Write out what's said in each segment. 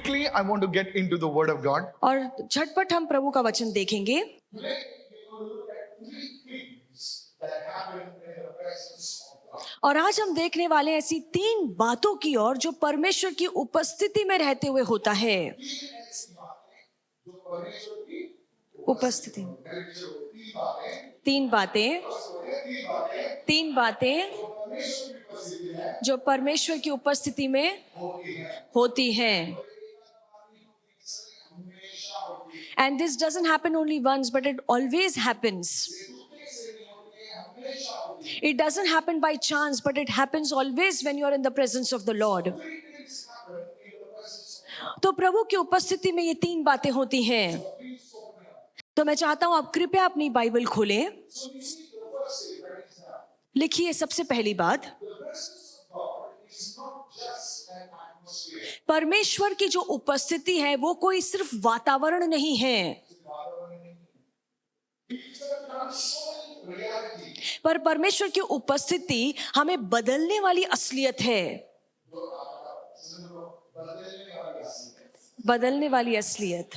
quickly, I want to get into the Word of God. और झटपट हम प्रभु का वचन देखेंगे। Today, we're going to look at three things that happen in the presence of God. और आज हम देखने वाले हैं ऐसी 3 बातों की ओर जो परमेश्वर की उपस्थिति में रहते हुए होता है। तीन ऐसी बातें जो परमेश्वर की उपस्थिति, तीन बातें, तीन बातें, तीन बातें जो परमेश्वर की उपस्थिति है जो परमेश्वर की उपस्थिति में होती हैं। And this doesn't happen only once, but it always happens. It doesn't happen by chance, but it happens always when you are in the presence of the Lord. तो प्रभु की उपस्थिति में ये 3 बातें होती हैं। तो मैं चाहता हूं आप कृपया अपनी बाइबल खोलें। लिखिए सबसे पहली बात, परमेश्वर की जो उपस्थिति है वो कोई सिर्फ वातावरण नहीं है, पर परमेश्वर की उपस्थिति हमें बदलने वाली असलियत है। बदलने वाली असलियत।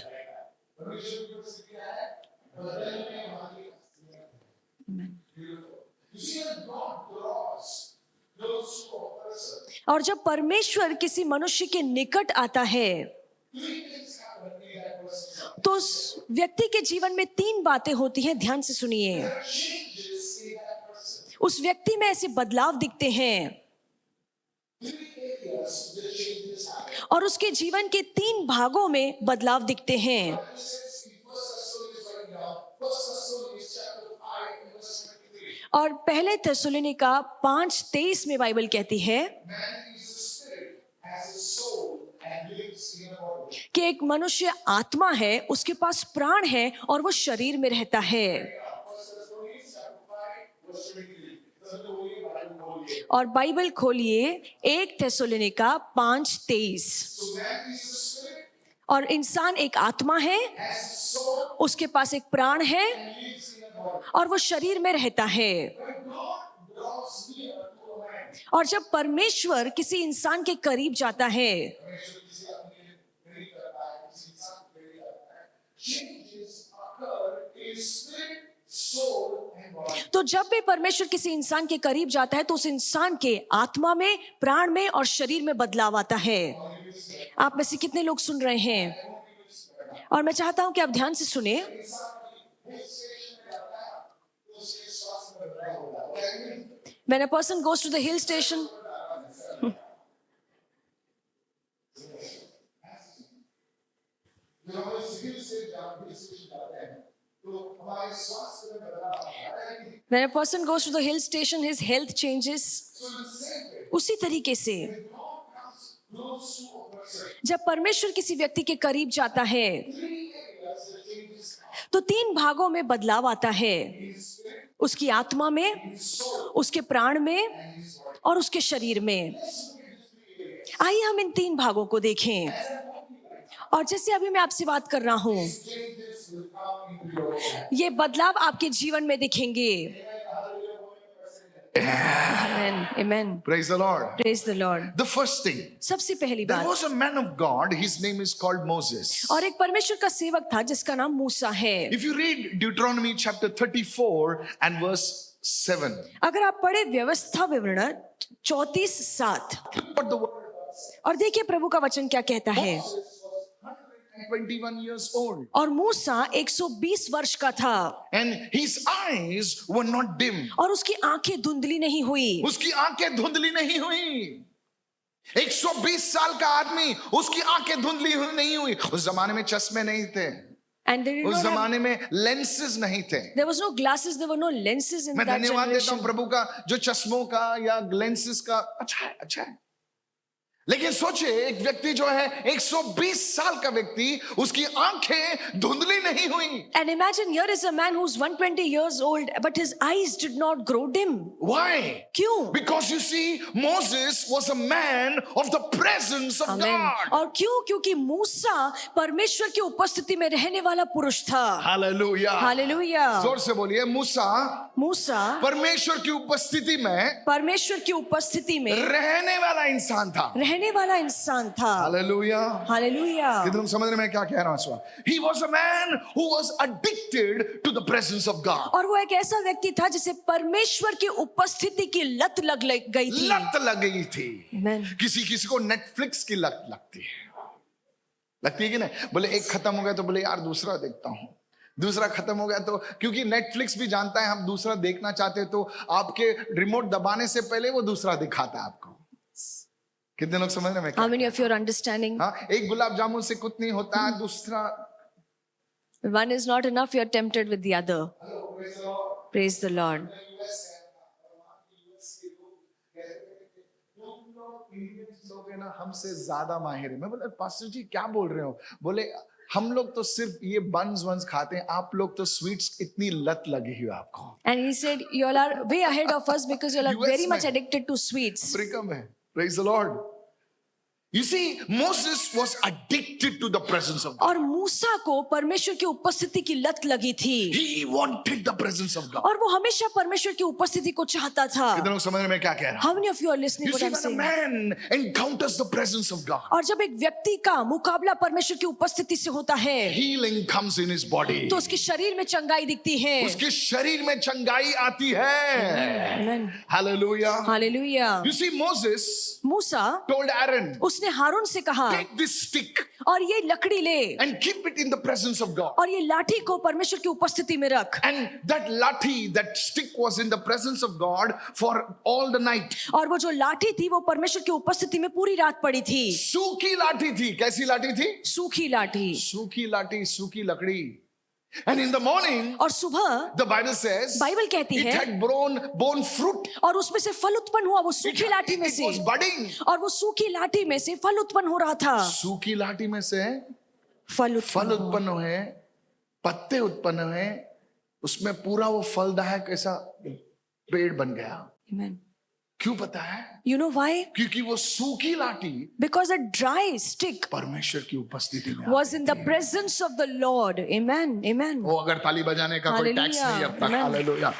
और जब परमेश्वर किसी मनुष्य के निकट आता है तो उस व्यक्ति के जीवन में 3 बातें होती हैं। ध्यान से सुनिए। उस व्यक्ति में ऐसे बदलाव दिखते हैं और उसके जीवन के 3 भागों में बदलाव दिखते हैं। और पहले थिस्सलुनीका 5:23 में बाइबल कहती है कि एक मनुष्य आत्मा है, उसके पास प्राण है और वो शरीर में रहता है। और बाइबल खोलिए 1 थिस्सलुनीका 5:23। और इंसान एक आत्मा है, उसके पास एक प्राण है और वो शरीर में रहता है। और जब परमेश्वर किसी इंसान के करीब जाता है तो जब भी परमेश्वर किसी इंसान के करीब जाता है तो उस इंसान के आत्मा में, प्राण में और शरीर में बदलाव आता है। आप में से कितने लोग सुन रहे हैं? और मैं चाहता हूं कि आप ध्यान से सुने। When a person goes to the hill station, when a person goes to the hill station, his health changes. उसी तरीके से जब परमेश्वर किसी व्यक्ति के करीब जाता है तो 3 भागों में बदलाव आता है। उसकी आत्मा में, उसके प्राण में और उसके शरीर में। आइए हम इन 3 भागों को देखें। और जैसे अभी मैं आपसे बात कर रहा हूं, ये बदलाव आपके जीवन में दिखेंगे। Amen. Amen. Praise the Lord. Praise the Lord. The first thing, सबसे पहली there बात, was a man of God, his name is called Moses. और एक परमेश्वर का सेवक था जिसका नाम मूसा है। If you read Deuteronomy chapter 34 and verse 7, अगर आप पढ़े व्यवस्था विवरण 34:7 what the word और देखिए प्रभु का वचन क्या कहता है। Moses was 121 years old और मूसा 120 वर्ष का था and his eyes were not dim. और उसकी आंखें धुंधली नहीं हुई। उसकी आंखें धुंधली नहीं हुई। 120 साल का आदमी, उसकी आंखें धुंधली नहीं हुई। उस जमाने में चश्मे नहीं थे, And they did उस not have, जमाने में लेंसेज नहीं थे। there was no glasses, there were no lenses in मैं that धन्यवाद देता हूं generation. प्रभु का जो चश्मों का या लेंसेज का अच्छा है। लेकिन सोचिए एक व्यक्ति जो है 120 साल का व्यक्ति, उसकी आंखें धुंधली नहीं हुई. And imagine here is a man who's 120 years old, but his eyes did not grow dim. Why? क्यों? Because you see, Moses was a man of the presence of Amen. God. और क्यों? क्योंकि मूसा परमेश्वर की उपस्थिति में रहने वाला पुरुष था. Hallelujah. हालेलुया. जोर से बोलिए, मूसा मूसा परमेश्वर की उपस्थिति में परमेश्वर की उपस्थिति में रहने वाला इंसान था. रहने वाला इंसान था. Hallelujah. हालेलुया. कितने लोग समझ रहे हैं मैं क्या कह रहा हूं इस वक्त? He was a man who was addicted to the presence of God. और वो एक ऐसा व्यक्ति था जिसे परमेश्वर की उपस्थिति की लत लग गई थी. लत लग गई थी. Amen. किसी को नेटफ्लिक्स की लत लगती है कि नहीं? बोले एक खत्म हो गया तो बोले यार दूसरा देखता हूं. दूसरा खत्म हो गया तो, क्योंकि नेटफ्लिक्स भी जानता है हम दूसरा देखना चाहते तो आपके रिमोट दबाने से पहले वो दूसरा दिखाता है आपको. कितने लोग समझ रहे हैं मैं क्या? How many of you are understanding? हाँ, एक गुलाब जामुन से कुछ नहीं होता है, दूसरा One is not enough, you are tempted with the other. Praise the Lord. लोग ना हमसे ज्यादा माहिर है. मैं बोला पास्टर जी क्या बोल रहे हो? बोले हम लोग तो सिर्फ ये बन्स खाते हैं, आप लोग तो स्वीट्स इतनी लत लगी हुई है आपको. And he said, you all are way ahead of us because you all are US very much में. addicted to sweets. अफ्रीका में. Praise the Lord. You see, Moses was addicted to the presence of God. और मूसा को परमेश्वर की उपस्थिति की लत लगी थी. He wanted the presence of God. और वो हमेशा परमेश्वर की उपस्थिति को चाहता था. कितने लोग समझ रहे हैं मैं क्या कह रहा हूं? How many of you are listening You what see, I'm when a saying? man encounters the presence of God, और जब एक व्यक्ति का मुकाबला परमेश्वर की उपस्थिति से होता है healing comes in his body. तो उसके शरीर में चंगाई दिखती है. उसके शरीर में चंगाई आती है. Amen. Hallelujah. Hallelujah. You see, Moses Musa told Aaron, उसने हारून से कहा take this stick और ये लकड़ी ले and keep it in the presence of God. और ये लाठी को परमेश्वर की उपस्थिति में रख. And that lathi, that stick was in the presence of God for all the night. और वो जो लाठी थी वो परमेश्वर की उपस्थिति में पूरी रात पड़ी थी. सूखी लाठी थी. कैसी लाठी थी? सूखी लाठी. सूखी लाठी, सूखी लकड़ी. And in the morning, और सुबह the Bible says, बाइबल कहती it है had borne fruit. और उसमें से फल उत्पन्न हुआ. वो सूखी लाठी में It से was budding. और वो सूखी लाठी में से फल उत्पन्न हो रहा था. सूखी लाठी में से फल फल उत्पन्न हुए, पत्ते उत्पन्न हुए, उसमें पूरा वो फलदायक ऐसा पेड़ बन गया. Amen. क्यों पता है? You know why? क्योंकि वो सूखी लाठी Because a dry stick परमेश्वर की उपस्थिति में was in the presence of the Lord. Amen. Amen. वो अगर ताली बजाने का कोई टैक्स नहीं अब तक. Amen. हालेलुया.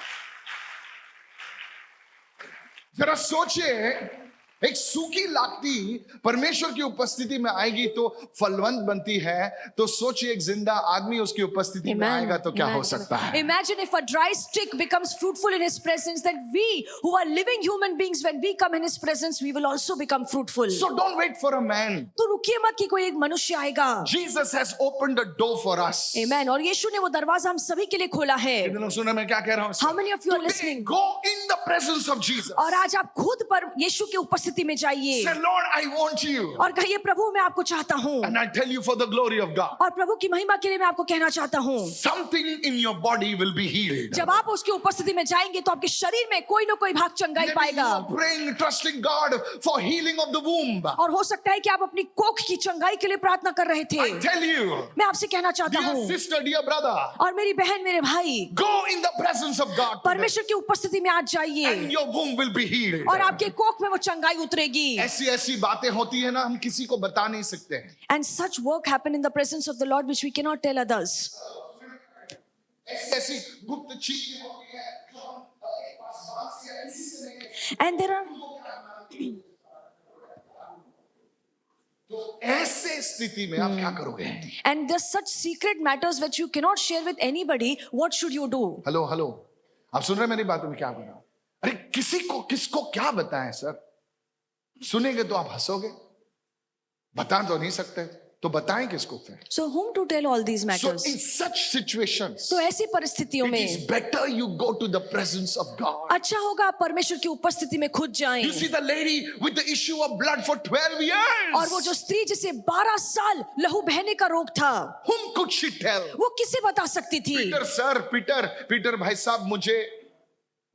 जरा सोचिए, एक सूखी लाठी परमेश्वर की उपस्थिति में आएगी तो फलवंत बनती है. तो सोचिए एक जिंदा आदमी उसकी उपस्थिति में आएगा तो क्या हो सकता है? Imagine if a dry stick becomes fruitful in His presence, then we who are living human beings, when we come in His presence, we will also become fruitful. So don't wait for a man. तो रुकिए मत कि कोई एक मनुष्य आएगा. Jesus has opened the door for us. Amen. और यीशु ने वो दरवाजा हम सभी के लिए खोला है. कितने लोग सुन रहे हैं मैं क्या कह रहा हूं? How many of you are Today, listening? go in the presence of Jesus. और आज आप खुद पर यीशु की उपस्थिति में जाइए Say, Lord, I want you. और कहिए प्रभु मैं आपको चाहता हूँ. And I tell you for the glory of God. और प्रभु की महिमा के लिए मैं आपको कहना चाहता हूँ. Something in your body will be healed. जब आप उसकी उपस्थिति में जाएंगे तो आपके शरीर में कोई ना कोई भाग चंगाई Maybe you पाएगा. are praying, trusting God for healing of the womb. और हो सकता है कि आप अपनी कोख की चंगाई के लिए प्रार्थना कर रहे थे. I tell you, मैं आपसे कहना चाहता dear हूँ sister, dear brother, और मेरी बहन मेरे भाई go in the presence of God today, परमेश्वर की उपस्थिति में आज and जाइए your womb will be healed. और आपके कोख में वो चंगाई उतरेगी. ऐसी ऐसी बातें होती है ना, हम किसी को बता नहीं सकते हैं. And such work happen in the presence of the Lord which we cannot tell others. ऐसी गुप्त चीजें होती है जो हम एक पास बात से किसी से नहीं. And there are तो ऐसे स्थिति में आप क्या करोगे? and there's such secret matters which you cannot share with anybody. What should you do? Hello hello, आप सुन रहे हैं मेरी बात? में क्या बोला? अरे किसको क्या बताएं सर? सुनेंगे तो आप हंसोगे, बता तो नहीं सकते, तो बताएं किसको फिर? So whom to tell all these So matters? in such situations, तो ऐसी परिस्थितियों it में is better you go to the presence of God. अच्छा होगा आप परमेश्वर की उपस्थिति में खुद जाएं. You see the lady with the issue of blood for 12 years. और वो जो स्त्री जिसे 12 साल लहू बहने का रोग था, Whom could she tell? वो किसे बता सकती थी? पीटर भाई साहब,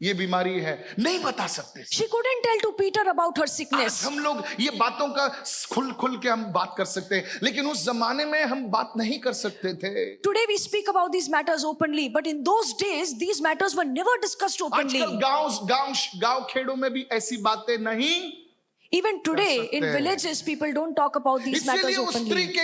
ये बीमारी है, नहीं बता सकते। She couldn't tell to Peter about her आज sickness. हम लोग ये बातों का खुल के हम बात कर सकते हैं, लेकिन उस जमाने में हम बात नहीं कर सकते थे। Today we speak about these matters openly, but in those days these matters were never discussed openly. आजकल गांव खेड़ों में भी ऐसी बातें नहीं। Even today in सकते हैं। villages people don't talk about these matters इसीलिए उस स्त्री openly. के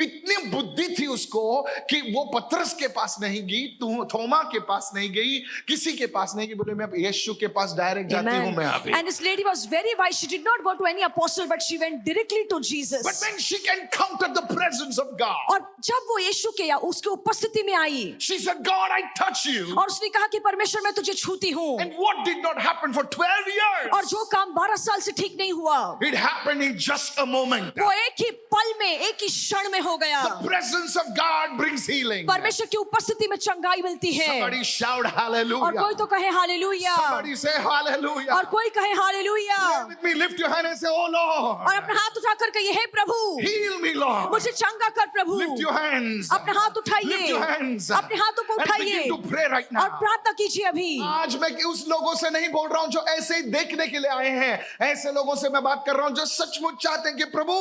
इतनी बुद्धि थी उसको कि वो पतरस के पास नहीं गई, थोमा के पास नहीं गई, किसी के पास नहीं गई, बोले मैं यीशु के पास डायरेक्ट जाती हूँ Amen. मैं अभी। And this lady was very wise. She did not go to any apostle, but she went directly to Jesus. But when she encountered the presence of God, और जब वो यीशु के या उसके उपस्थिति में आई she said, God, I touch you. और उसने कहा कि परमेश्वर मैं तुझे छूती हूँ, And what did not happen for 12 years? और जो काम 12 साल से ठीक नहीं हुआ It happened in just a moment. वो एक ही पल में, एक ही क्षण में हो गया. The presence of God brings healing. परमेश्वर की उपस्थिति में चंगाई मिलती है. Somebody shout और hallelujah. कोई तो कहे हालेलुया, Somebody say hallelujah. और कोई कहे hallelujah, With me, lift your hand and say, oh Lord, और अपना हाथ उठाकर कहिए हे प्रभु heal me, Lord. मुझे चंगा कर प्रभु. Lift your hands. अपने हाथ Lift उठाइए, your hands. अपने हाथों को And उठाइए begin to pray right और now. प्रार्थना कीजिए अभी. आज मैं उस लोगों से नहीं बोल रहा हूं जो ऐसे ही देखने के लिए आए हैं, ऐसे लोगों से मैं बात कर रहा हूं जो सचमुच चाहते हैं कि प्रभु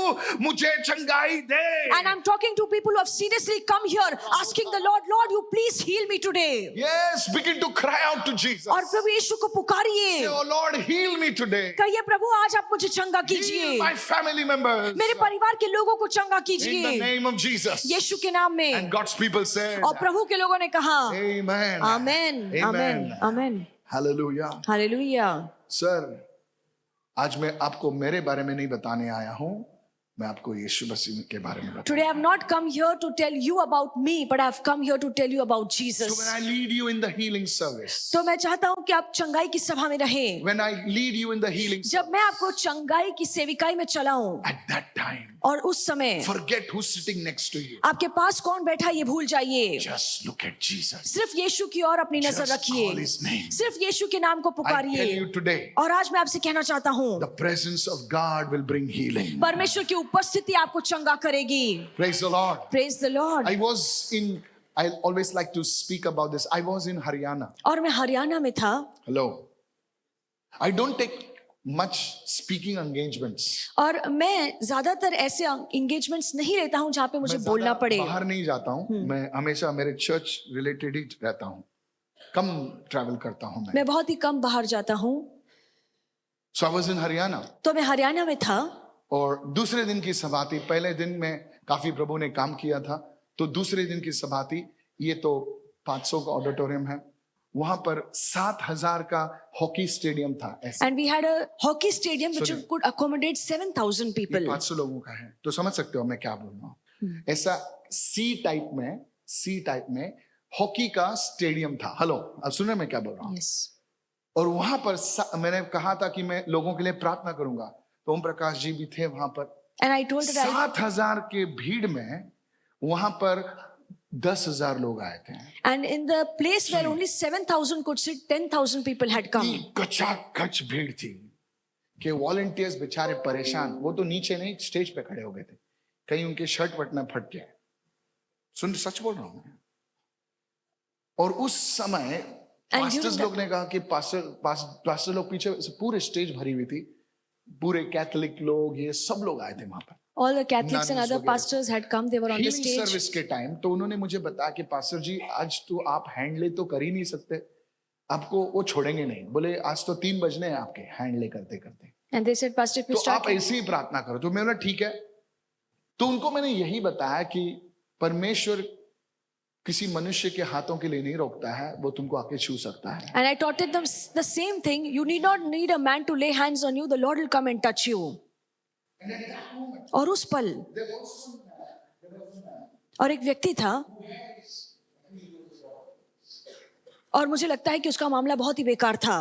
मुझे चंगाई दे. And I'm talking to people who have seriously come here asking the Lord, Lord, you please heal me today. Yes, begin to cry out to Jesus. और प्रभु यीशु को पुकारिए, Say, oh Lord, heal me today. कहिए प्रभु आज आप मुझे चंगा Heal कीजिए, my family members. मेरे परिवार के लोगों को चंगा In the कीजिए name of Jesus. यीशु के नाम में. And God's people said, और प्रभु के लोगों ने कहा Amen. आमेन, आमेन, आमेन, Hallelujah. हालेलुया. सर, आज मैं आपको मेरे बारे में नहीं बताने आया हूं, मैं आपको यीशु मसीह के बारे में बताऊं. Today I have not come here to tell you about me, but I have come here to tell you about So Jesus. when I lead you in the healing service, तो मैं चाहता हूँ कि आप चंगाई की सभा में रहें. when I lead you in the healing service, जब मैं आपको चंगाई की सेविकाई में चलाऊं, at that time, और उस समय forget who's sitting next to you. आपके पास कौन बैठा ये भूल जाइए. Just look at Jesus. सिर्फ यीशु की ओर अपनी नजर Just रखिए. call his name. सिर्फ यीशु के नाम को I tell पुकारिए. you today, और आज मैं आपसे कहना चाहता हूँ, the presence of God will bring healing. परमेश्वर की उपस्थिति आपको चंगा करेगी. Praise the Lord. Praise the Lord. I always like to speak about this. I was in Haryana. और मैं हरियाणा में था. Hello. I don't take much speaking engagements. और मैं ज्यादातर ऐसे एंगेजमेंट्स नहीं लेता हूँ जहाँ पे मुझे मैं बोलना ज्यादा पड़े. बाहर नहीं जाता हूँ. मैं हमेशा मेरे चर्च रिलेटेड ही रहता हूँ. कम ट्रैवल करता हूँ मैं. मैं बहुत ही कम बाहर जाता हूँ. So I was in Haryana. तो मैं हरियाणा में था. और दूसरे दिन की सभा थी. पहले दिन में काफी प्रभु ने काम किया था, तो दूसरे दिन की सभा थी. ये तो 500 का ऑडिटोरियम है. वहां पर 7,000 का हॉकी स्टेडियम था. ऐसे And we had a hockey stadium which सुनिए. could accommodate 7,000 ये people. 500 लोगों का है, तो समझ सकते हो मैं क्या बोल रहा हूँ. ऐसा सी टाइप में हॉकी का स्टेडियम था. हेलो, अब सुनो मैं क्या बोल रहा हूँ. Yes. और वहां पर मैंने कहा था कि मैं लोगों के लिए प्रार्थना करूंगा, तो ओम प्रकाश जी भी थे वहां पर. And I told that 7,000 के भीड़ में वहां पर 10,000 लोग आए थे. and in the place where only 7,000 could sit, 10,000 people had come. कचाकच भीड़ थी कि वॉलंटियर्स बेचारे परेशान. वो तो नीचे नहीं, स्टेज पे खड़े हो गए थे. कहीं उनके शर्ट बटना फट गया. सच बोल रहा हूं मैं. और उस समय पास्टर्स लोग ने कहा कि पास्टर लोग पीछे से पूरे स्टेज भरी हुई थी. पूरे कैथोलिक लोग, ये सब लोग आए थे वहां पर. All the Catholics and Nuns other वगैरह. pastors had come. They were on the healing stage. Service के टाइम तो उन्होंने मुझे बताया कि पास्टर जी आज तो आप हैंडले तो कर ही नहीं सकते, आपको वो छोड़ेंगे नहीं. बोले आज तो 3 बजने हैं आपके हैंडले करते करते, And they said, Pastor, if you तो start, आप ऐसे ही प्रार्थना करो. तो मैं बोला ठीक है. तो उनको मैंने यही बताया कि परमेश्वर किसी मनुष्य के हाथों के लिए नहीं रोकता है, वो तुमको आके छू सकता है. and I taught them the same thing. You need not need a man to lay hands on you. The Lord will come and touch you. और उस पल और एक व्यक्ति था, और मुझे लगता है कि उसका मामला बहुत ही बेकार था,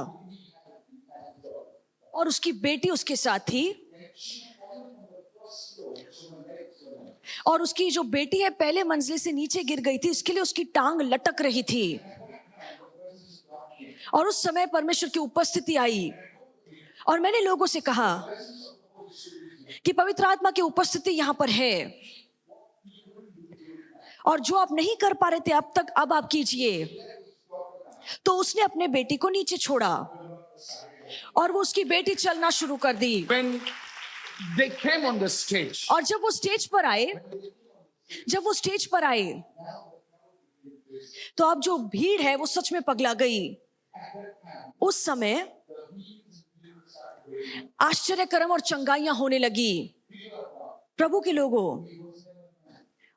और उसकी बेटी उसके साथ थी. और उसकी जो बेटी है पहले मंजिल से नीचे गिर गई थी, इसके लिए उसकी टांग लटक रही थी. और उस समय परमेश्वर की उपस्थिति आई, और मैंने लोगों से कहा कि पवित्र आत्मा की उपस्थिति यहां पर है, और जो आप नहीं कर पा रहे थे अब तक, अब आप कीजिए. तो उसने अपने बेटी को नीचे छोड़ा और वो उसकी बेटी चलना शुरू कर दी। When they came on the stage, और जब वो स्टेज पर आए तो अब जो भीड़ है वो सच में पगला गई। उस समय आश्चर्यकर्म और चंगाइयां होने लगी प्रभु के लोगों।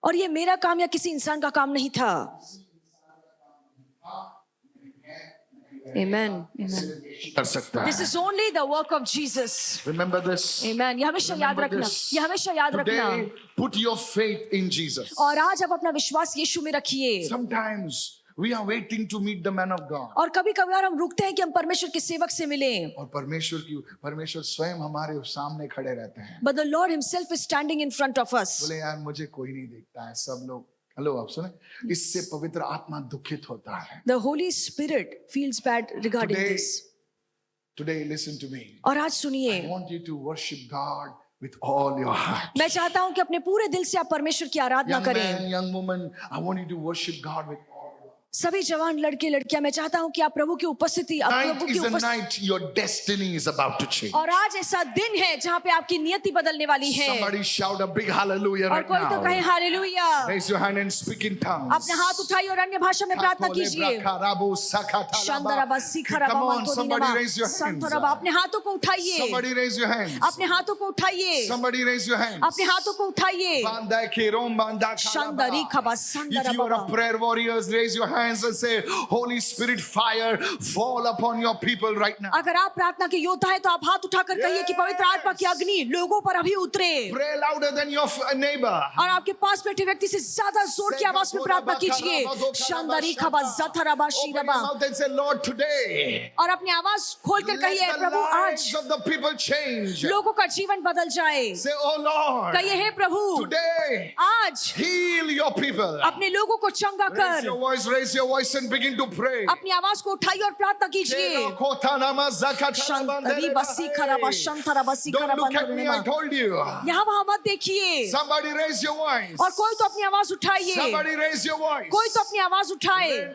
और ये मेरा काम या किसी इंसान का काम नहीं था। Amen. Amen. कर सकता This है। is only the work of Jesus. Remember this. Amen. ये हमेशा याद Remember रखना, this. ये हमेशा याद रखना। Today, put your faith in Jesus. और आज आप अपना विश्वास यीशु में रखिए। Sometimes we are waiting to meet the man of God. और कभी कभार हम रुकते हैं कि हम परमेश्वर के सेवक से मिलें। और परमेश्वर स्वयं हमारे सामने खड़े रहते हैं। But the Lord Himself is standing in front of us. बोले यार मुझे कोई नहीं देखता है, सब लोग। हेलो, आप सुने? इससे पवित्र आत्मा दुखित होता है। The Holy Spirit feels bad regarding this. Today, listen to me. और आज I सुनिए, want you to worship God with all your heart. मैं चाहता हूं कि अपने पूरे दिल से आप परमेश्वर की आराधना Young करें। man, young woman, I want you to worship God with all your heart. सभी जवान लड़के लड़कियां, मैं चाहता हूं कि आप प्रभु की उपस्थिति, Tonight is the night your destiny is about to change. और आज ऐसा दिन है जहां पे आपकी नियति बदलने वाली है। Somebody shout a big hallelujah और right कोई तो कहे now. Hallelujah. Raise your hand and speak in tongues. अपने हाथ उठाइए और अन्य भाषा में प्रार्थना कीजिए। Come on, somebody raise your hands. अपने हाथों को उठाइए, Somebody raise your hands. अपने हाथों को उठाइए, Somebody raise your hands. अपने हाथों को उठाइए। शांदरी खबा If you are a prayer warriors, raise your hands and say, Holy Spirit fire fall upon your people right now. अगर आप प्रार्थना के योद्धा है तो आप हाथ उठाकर कहिए कि पवित्र आत्मा की अग्नि लोगों पर अभी उतरे। Pray louder than your neighbor. और आपके पास बैठे व्यक्ति से ज्यादा जोर की आवाज में प्रार्थना कीजिए। शांदरी खबा ज़थरबा Open शीरबा। your mouth and say, Lord, today, और अपनी आवाज खोलकर कहिए, let the प्रभु आज lives of the people change. लोगों का जीवन बदल जाए। Say, oh Lord, कहिए, हे प्रभु today, आज heal your people. अपने लोगों को चंगा Raise your voice and begin to pray. अपनी आवाज को उठाइए और प्रार्थना कीजिए। शांतरी बसी खराबा शंतरा बसी Don't खराबा। look at me, I told you. यहाँ वहाँ मत देखिए। Somebody raise your voice. और कोई तो अपनी आवाज उठाइए। Somebody raise your voice. कोई तो अपनी आवाज उठाए।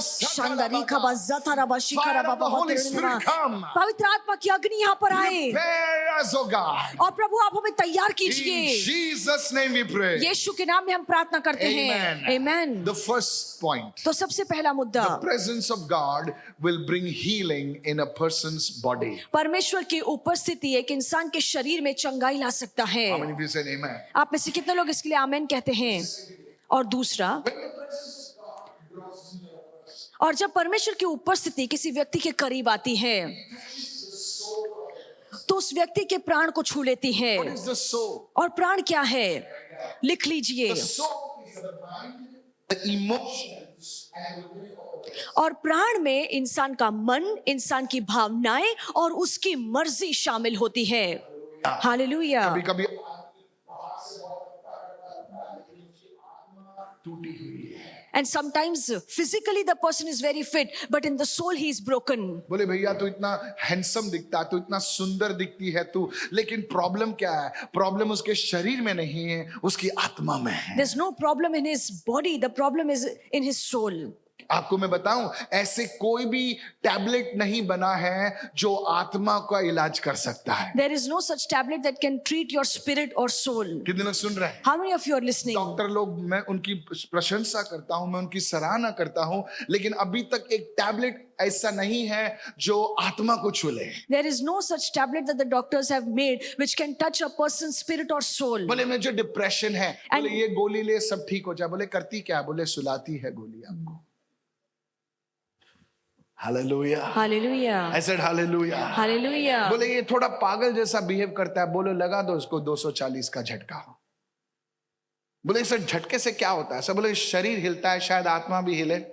शांदरी खबा ज़थरा बसी Fire खराबा of the Holy Spirit come. पवित्र आत्मा की अग्नि यहाँ पर आए। Prepare us, oh God. और प्रभु आप हमें तैयार In कीजिए। Jesus' name we pray. यीशु के नाम में हम प्रार्थना करते हैं। आमेन। The first point. तो सबसे पहला मुद्दा, The presence of God will bring healing in a person's body. परमेश्वर की उपस्थिति एक इंसान के शरीर में चंगाई ला सकता है। How many of you said amen? आप में से कितने लोग इसके लिए आमेन कहते हैं? और दूसरा, और जब परमेश्वर की उपस्थिति किसी व्यक्ति के करीब आती है तो उस व्यक्ति के प्राण को छू लेती है। What is the soul? और प्राण क्या है? लिख लीजिए। The soul is the mind, the emotions, और प्राण में इंसान का मन, इंसान की भावनाएं और उसकी मर्जी शामिल होती है। हालेलुया। कभी-कभी टूटी हुई है। And sometimes physically the person is very fit, but in the soul he is broken. बोले भैया तू इतना हैंडसम दिखता है, तू इतना सुंदर दिखती है तू, लेकिन प्रॉब्लम क्या है? प्रॉब्लम उसके शरीर में नहीं है, उसकी आत्मा में है। There's no problem in his body, the problem is in his soul. आपको मैं बताऊं, ऐसे कोई भी टैबलेट नहीं बना है जो आत्मा का इलाज कर सकता है। There is no such tablet that can treat your spirit or soul. कितने लोग सुन रहे हैं? How many of you are listening? Doctor लोग, मैं उनकी प्रशंसा करता हूं, मैं उनकी सराहना करता हूं, लेकिन अभी तक एक टैबलेट ऐसा नहीं है जो आत्मा को छू ले। There is no such tablet that the doctors have made which can touch a person's spirit or soul. बोले मैं जो डिप्रेशन है, And- बोले ये गोली ले सब ठीक हो जाए। बोले करती क्या है? बोले सुलाती है गोली आपको। Hallelujah. Hallelujah. I said hallelujah. Hallelujah. बोले ये थोड़ा पागल जैसा बिहेव करता है, बोलो लगा दो उसको 240 का झटका। बोले सर झटके से क्या होता है? सब बोले शरीर हिलता है, शायद आत्मा भी हिले।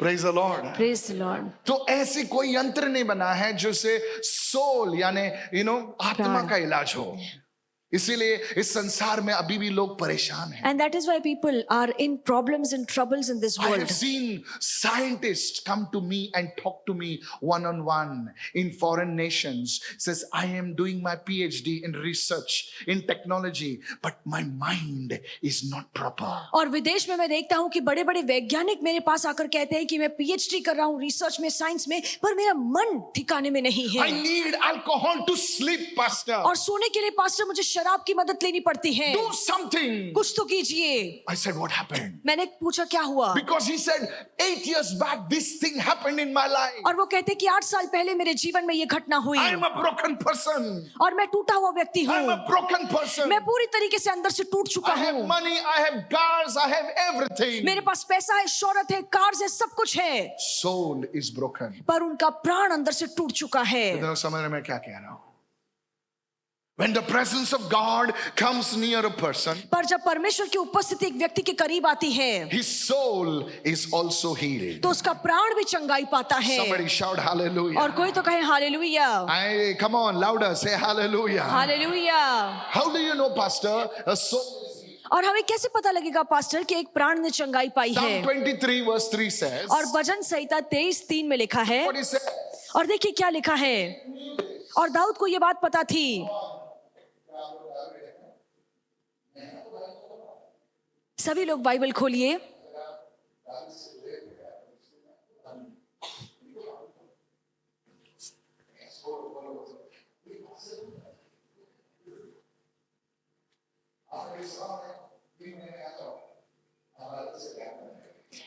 Praise the Lord. Praise the Lord. तो ऐसे कोई यंत्र नहीं बना है जिससे सोल यानी आत्मा का इलाज हो। इसीलिए इस संसार में अभी भी लोग परेशान हैं. And that is why people are in problems and troubles in this I have world. seen scientists come to me and talk to me one-on-one in foreign nations. Says, I am doing my PhD in research, in technology, but my mind is not proper. और विदेश में मैं देखता हूँ कि बड़े बड़े वैज्ञानिक मेरे पास आकर कहते हैं कि मैं PhD कर रहा हूँ रिसर्च में, साइंस में, पर मेरा मन ठिकाने में नहीं I है. need alcohol to sleep, pastor. और सोने के लिए पास्टर मुझे शराब की मदद लेनी पड़ती है. Do something. कुछ तो कीजिए. I said, what happened? मैंने पूछा क्या हुआ. Because he said, 8 years back, this thing happened in my life. और वो कहते कि 8 साल पहले मेरे जीवन में ये घटना हुई. I am a broken person. और मैं टूटा हुआ व्यक्ति I am हूँ. a broken person. मैं पूरी तरीके से अंदर से टूट चुका I have हूँ. money, I have cars, I have everything. मेरे पास पैसा है, शोहरत है, कार्स है, सब कुछ है, Soul is broken. पर उनका प्राण अंदर से टूट चुका है. इतना समझ रहे मैं क्या कह रहा हूँ? When the presence of God comes near a person, पर जब परमेश्वर की उपस्थिति एक व्यक्ति के करीब आती है, his soul is also healed. तो उसका प्राण भी चंगाई पाता है. Somebody shout hallelujah. और कोई तो कहे hallelujah. Come on, louder, say hallelujah. Hallelujah. How do you know, pastor? A soul. और हमें कैसे पता लगेगा पास्टर कि एक प्राण ने चंगाई पाई है. Psalm 23 verse 3 says. और भजन संहिता 23:3 में लिखा है. What is it? और देखिए क्या लिखा है. और दाऊद को ये बात पता थी. सभी लोग बाइबल खोलिए.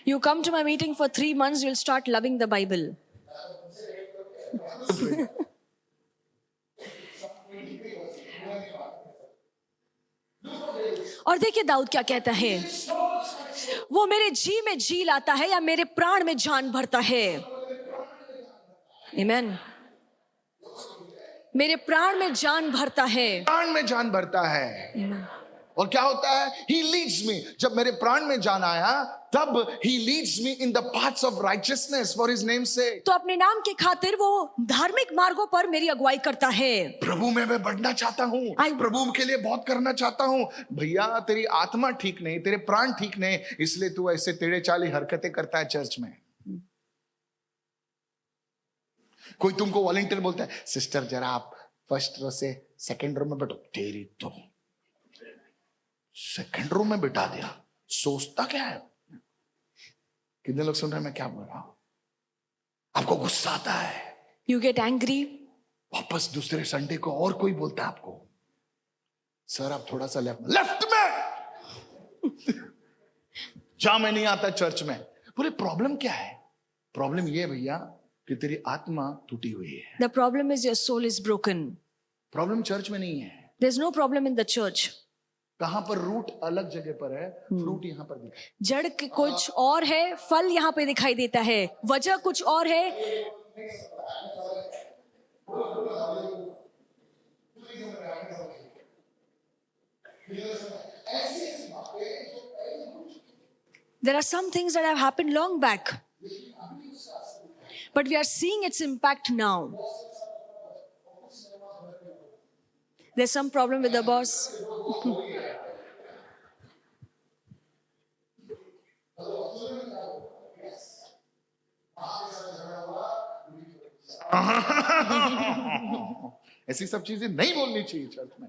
You come to my meeting for 3 months, you'll start loving the Bible. और देखिए दाऊद क्या कहता है. वो मेरे जी में जी लाता है या मेरे प्राण में जान भरता है. आमीन. मेरे प्राण में जान भरता है. प्राण में जान भरता है. Amen. और क्या होता है? He leads me. जब मेरे प्राण में जान आया, तब He leads me in the paths of righteousness for His name's sake. तो अपने नाम के खातिर वो धार्मिक मार्गों पर मेरी अगुवाई करता है. प्रभु में मैं बढ़ना चाहता हूँ. प्रभु के लिए बहुत करना चाहता हूँ. भैया तेरी आत्मा ठीक नहीं, तेरे प्राण ठीक नहीं, इसलिए तू ऐसे टेढ़े चाली हरकतें करता है चर्च में. कोई तुमको वॉलंटियर बोलता है, सिस्टर जरा आप फर्स्ट रो से सेकंड रो में बैठो. तेरी तो सेकंड रो में बिठा दिया. सोचता क्या है? कितने लोग सुन रहे हैं मैं क्या बोल रहा हूं? आपको गुस्सा आता है. You get angry. वापस दूसरे संडे को और कोई बोलता है आपको, सर आप थोड़ा सा लेफ्ट में जा, मैं नहीं आता चर्च में. बोले प्रॉब्लम क्या है? प्रॉब्लम ये भैया कि तेरी आत्मा टूटी हुई है. The problem is your soul is broken. Problem church में नहीं है. There's no problem in the church. कहां पर? रूट अलग जगह पर है, फ्रूट यहां पर दिखा. जड़ कुछ और है, फल यहाँ पे दिखाई देता है. वजह कुछ और है. There are some things that have happened long back, but we are seeing its impact now. There's some problem with the boss. ऐसी सब चीजें नहीं बोलनी चाहिए चर्च में.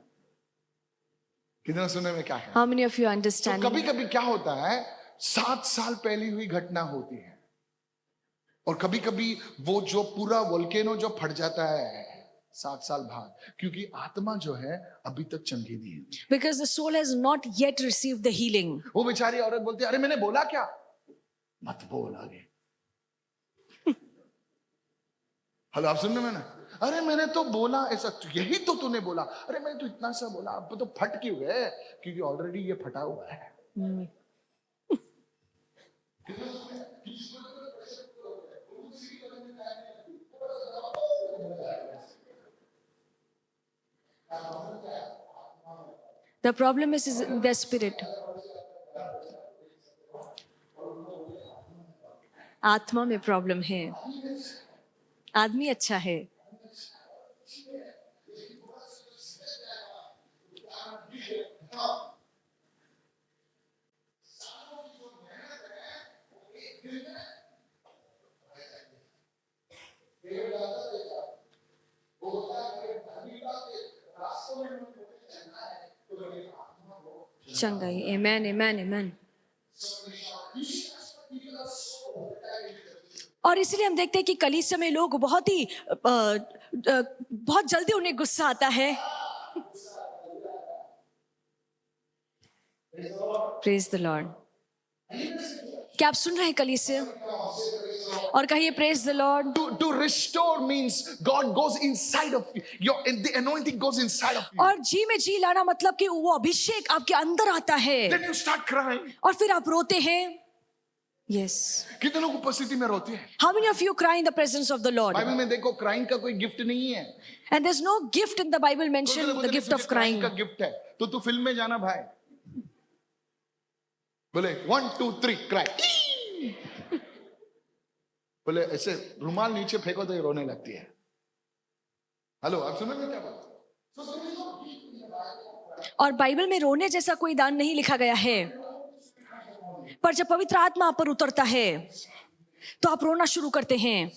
कितना सुनने में क्या है? How many of you understand? कभी कभी क्या होता है, 7 साल पहले हुई घटना होती है, और कभी कभी वो जो पूरा वोल्केनो जो फट जाता है 7 साल बाद, क्योंकि आत्मा जो है अभी तक चंगी नहीं है. Because the soul has not yet received the healing. वो बेचारी औरत बोलती है, अरे मैंने बोला क्या? मत बोल आगे. हेलो, आप सुन रहे हैं ना? अरे मैंने तो बोला ऐसा, यही तो तूने बोला. अरे मैंने तो इतना सा बोला, अब तो फट क्यों गए? क्योंकि ऑलरेडी ये फटा हुआ है. The problem is their spirit. आत्मा में प्रॉब्लम है. आदमी अच्छा है. चंगाई, amen, amen, amen. और इसलिए हम देखते हैं कि कलीसिया में लोग बहुत जल्दी उन्हें गुस्सा आता है. Praise the Lord. क्या आप सुन रहे हैं कलीसिया? और कहिए praise the Lord. To restore means God goes inside of you. The anointing goes inside of you. और जी में जी लाना मतलब कि वो अभिषेक आपके अंदर आता है Then you start crying. और फिर आप रोते हैं. Yes. कितने लोग उपस्थिति में रोते हैं? How many of you cry in the presence of the Lord? Bible में देखो क्राइंग का कोई गिफ्ट नहीं है. And there's no gift in the Bible कोई mentioned बोले, the gift of तुझे crying crying. का गिफ्ट है तो तू फिल्म में जाना भाई. बोले 1 2 3 क्राई. बोले ऐसे रुमाल नीचे फेंको तो ये रोने लगती है. हेलो, आप सुन रहे हैं क्या बात? और बाइबल में रोने जैसा कोई दान नहीं लिखा गया है, पर जब पवित्र आत्मा आप पर उतरता है तो आप रोना शुरू करते हैं.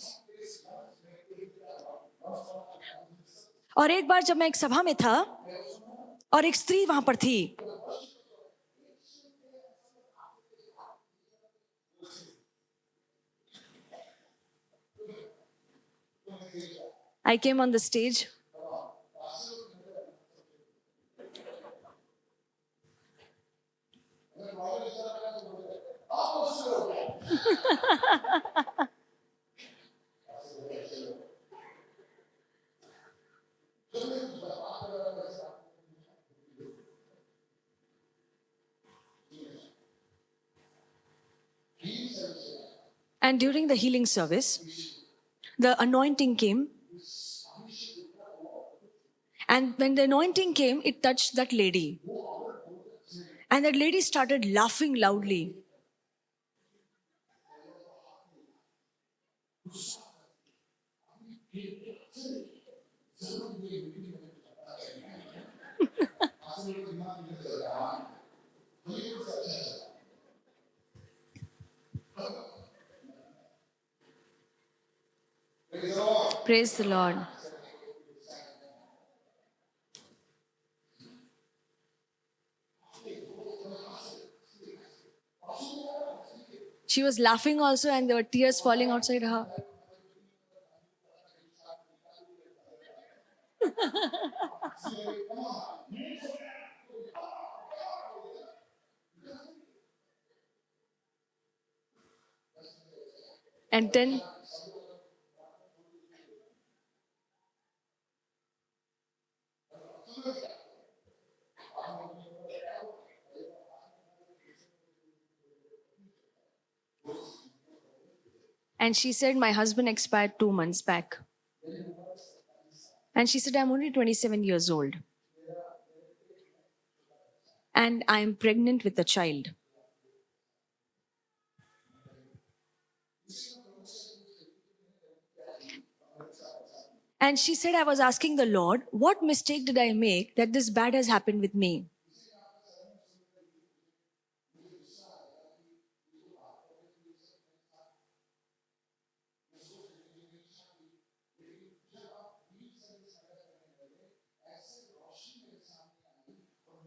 और एक बार जब मैं एक सभा में था और एक स्त्री वहां पर थी, I came on the stage. And during the healing service, the anointing came. And when the anointing came, it touched that lady. And that lady started laughing loudly. Praise the Lord. She was laughing also, and there were tears falling outside her. And then she said, my husband expired 2 months back. And she said, I'm only 27 years old. And I'm pregnant with a child. And she said, I was asking the Lord, what mistake did I make that this bad has happened with me?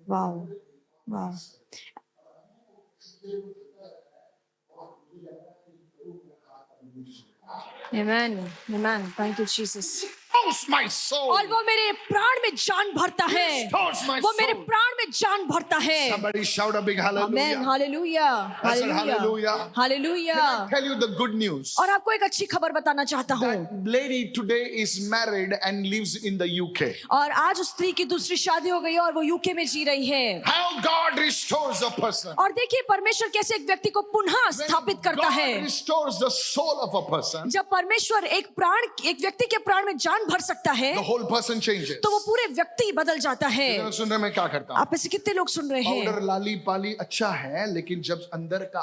Wow. Wow. Amen. Amen. Thank you, Jesus. My soul. और वो मेरे प्राण में जान भरता है. वो मेरे प्राण में जान भरता है. Somebody shout a big hallelujah. Amen. Hallelujah. Hallelujah. Hallelujah. Can I tell you the good news? और आपको एक अच्छी खबर बताना चाहता हूँ. That lady today is married and lives in the UK. और आज उस स्त्री की दूसरी शादी हो गई है और वो यूके में जी रही है. How God restores a person. और देखिए परमेश्वर कैसे एक व्यक्ति को पुनः स्थापित करता है. God restores the soul of a person. जब परमेश्वर एक व्यक्ति के प्राण में जान भर सकता है, The whole person changes. तो वो पूरे व्यक्ति बदल जाता है. सुन रहे मैं क्या करता हूँ? आप में से कितने लोग सुन रहे हैं? पाउडर लाली पाली अच्छा है, लेकिन जब अंदर का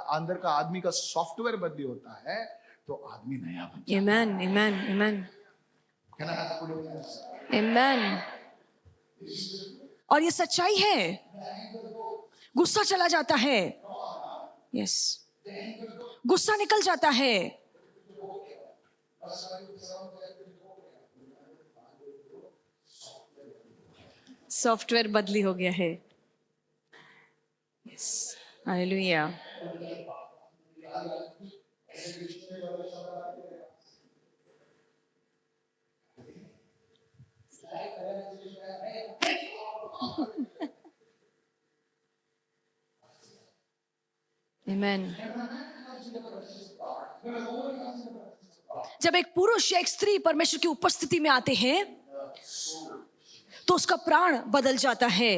आदमी का सॉफ्टवेयर बदली होता है तो आदमी नया बनता है. Amen, amen, amen. Can I have a good Amen. और ये सच्चाई है. गुस्सा चला जाता है. Yes. गुस्सा निकल जाता है. सॉफ्टवेयर बदली हो गया है. हालेलुया। आमेन। जब एक पुरुष या एक स्त्री परमेश्वर की उपस्थिति में आते हैं तो उसका प्राण बदल जाता है।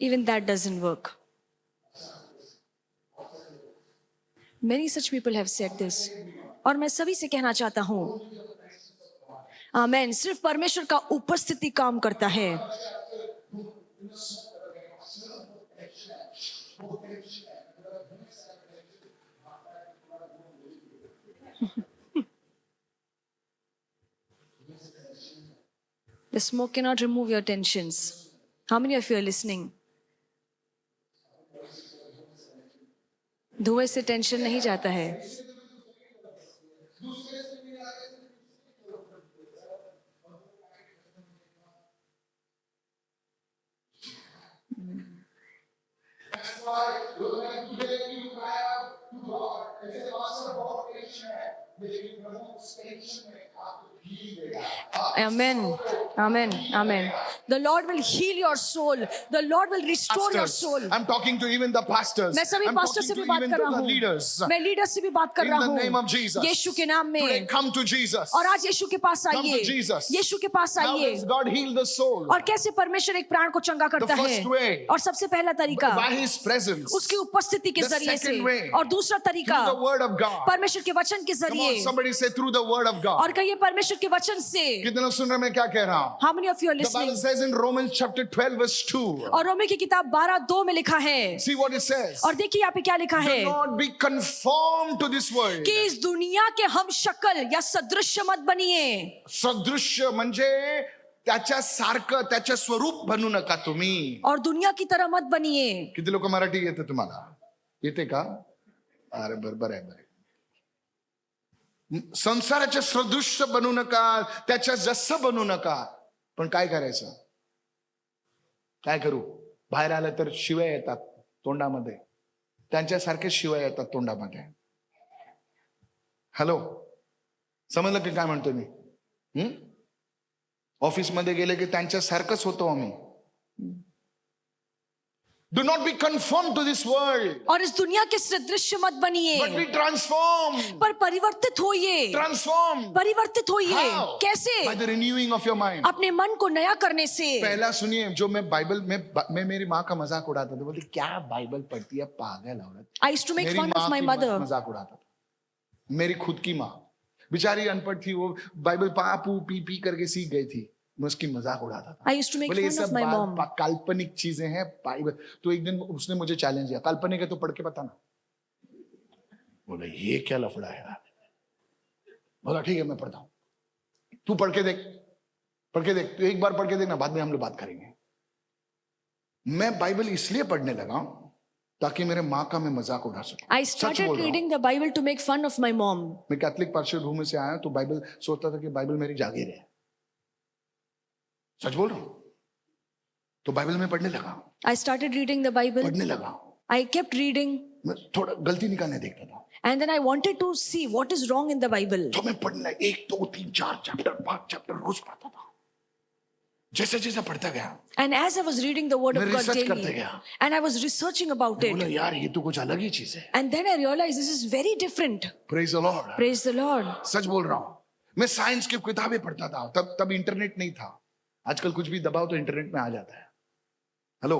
Even that doesn't work. Many such people have said this. और मैं सभी से कहना चाहता हूं, आमेन, सिर्फ परमेश्वर का उपस्थिति काम करता है। The smoke cannot remove your tensions. How many of you are listening? धुएं से टेंशन नहीं जाता है। Amen. Amen. Amen. The Lord will heal your soul. The Lord will restore your soul. I'm talking to even the pastors. मैं सभी I'm pastor talking से to भी बात even कर रहा to the हूँ। leaders. मैं लीडर से भी बात कर In रहा the हूँ। name of Jesus. यीशु के नाम Today, में। come to Jesus. और आज यीशु के पास Come आइए। to Jesus. यीशु के पास How आइए। does God heal the soul? और कैसे परमेश्वर एक प्राण को चंगा करता The है। first way. और सबसे पहला तरीका By His presence. उसकी उपस्थिति के The जरिए से। second way. और दूसरा तरीका Through the word of God. परमेश्वर के वचन के Come on, जरिए। somebody say through the word of God. और कहिए परमेश्वर के वचन से। कितने लोग सुन रहे हैं मैं क्या कह रहा हूँ? How many of you are The Bible listening? says in Romans chapter 12 verse 2. और रोमी की किताब 12:2 में लिखा है। See what it says. और देखिए यहाँ पे क्या लिखा है Do not be conformed to this world. कि इस दुनिया के हम शक्ल या सदृश्य मत बनिए। सदृश्य म्हणजे त्याच्या सारखं त्याचे स्वरूप बनू नका तुम्ही. और दुनिया की तरह मत बनिए। किती लोक मराठी येते तुम्हाला? येते का? अरे बरोबर आहे बरे. संसाराचे सदृश्य बनू नका, त्याच्या जसं बनू नका. पण काय करायचं? काय करू? बाहेर आलं तर शिव्या येतात तोंडामध्ये. त्यांच्यासारखे शिव्या येतात तोंडामध्ये. हॅलो, समजलं की काय म्हणतो मी? ऑफिसमध्ये गेले की त्यांच्यासारखंच होतो आम्ही. Do not be conformed to this world. और इस दुनिया के सदृश्य मत बनिए। But be transformed. पर परिवर्तित होइए। Transformed. परिवर्तित होइए। How? कैसे? By the renewing of your mind. अपने मन को नया करने से। पहला सुनिए, जो मैं बाइबल में मेरी माँ का मजाक उड़ाता था, बोलती क्या बाइबल पढ़ती है पागल औरत. I used to make fun of my mother. मजाक उड़ाता था. मेरी खुद की माँ बेचारी अनपढ़ थी, वो बाइबल पापू पी पी करके सीख गई थी. मैं उसकी मजाक उड़ाता था. I used to make बोले ये fun of सब my mom. काल्पनिक चीजें हैं. बाइबल तो एक दिन उसने मुझे चैलेंज किया, काल्पनिक है तो पढ़ के बताना. बोले ये क्या लफड़ा है. बोला ठीक है मैं पढ़ता हूं, तू पढ़ के देख. तो एक बार पढ़ के देखना, बाद में हम लोग बात करेंगे. मैं बाइबल इसलिए पढ़ने लगा ताकि मेरे माँ का मैं मजाक उड़ा सकूं. I started reading the Bible to make fun of my mom. मैं कैथलिक पृष्ठभूमि से आया तो बाइबल सोचता था कि बाइबल मेरी जागीर है. सच बोल रहा हूं. तो बाइबल में पढ़ने लगा. I started reading the Bible. पढ़ने लगा. I kept reading. मैं थोड़ा गलती निकालने देखता था. And then I wanted to see what is wrong in the Bible. तो मैं पढ़ने 1 2 3 4 चैप्टर 5 चैप्टर रोज पढ़ता था. जैसे जैसे पढ़ता गया. And as I was reading the word of मैं God रिसर्च करते daily, गया. and I was researching about बोला it, यार ये तो कुछ अलग ही चीज है. and then I realized this is very different. Praise the lord. Praise the Lord. सच बोल रहा हूं. मैं साइंस की किताबें पढ़ता था. तब इंटरनेट नहीं था. आजकल कुछ भी दबाओ तो इंटरनेट में आ जाता है. हेलो,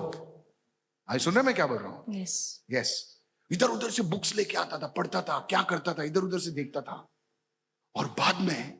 आई सुन रहे मैं क्या बोल रहा हूं? Yes. यस. इधर उधर से बुक्स लेके आता था, पढ़ता था, क्या करता था, इधर उधर से देखता था. और बाद में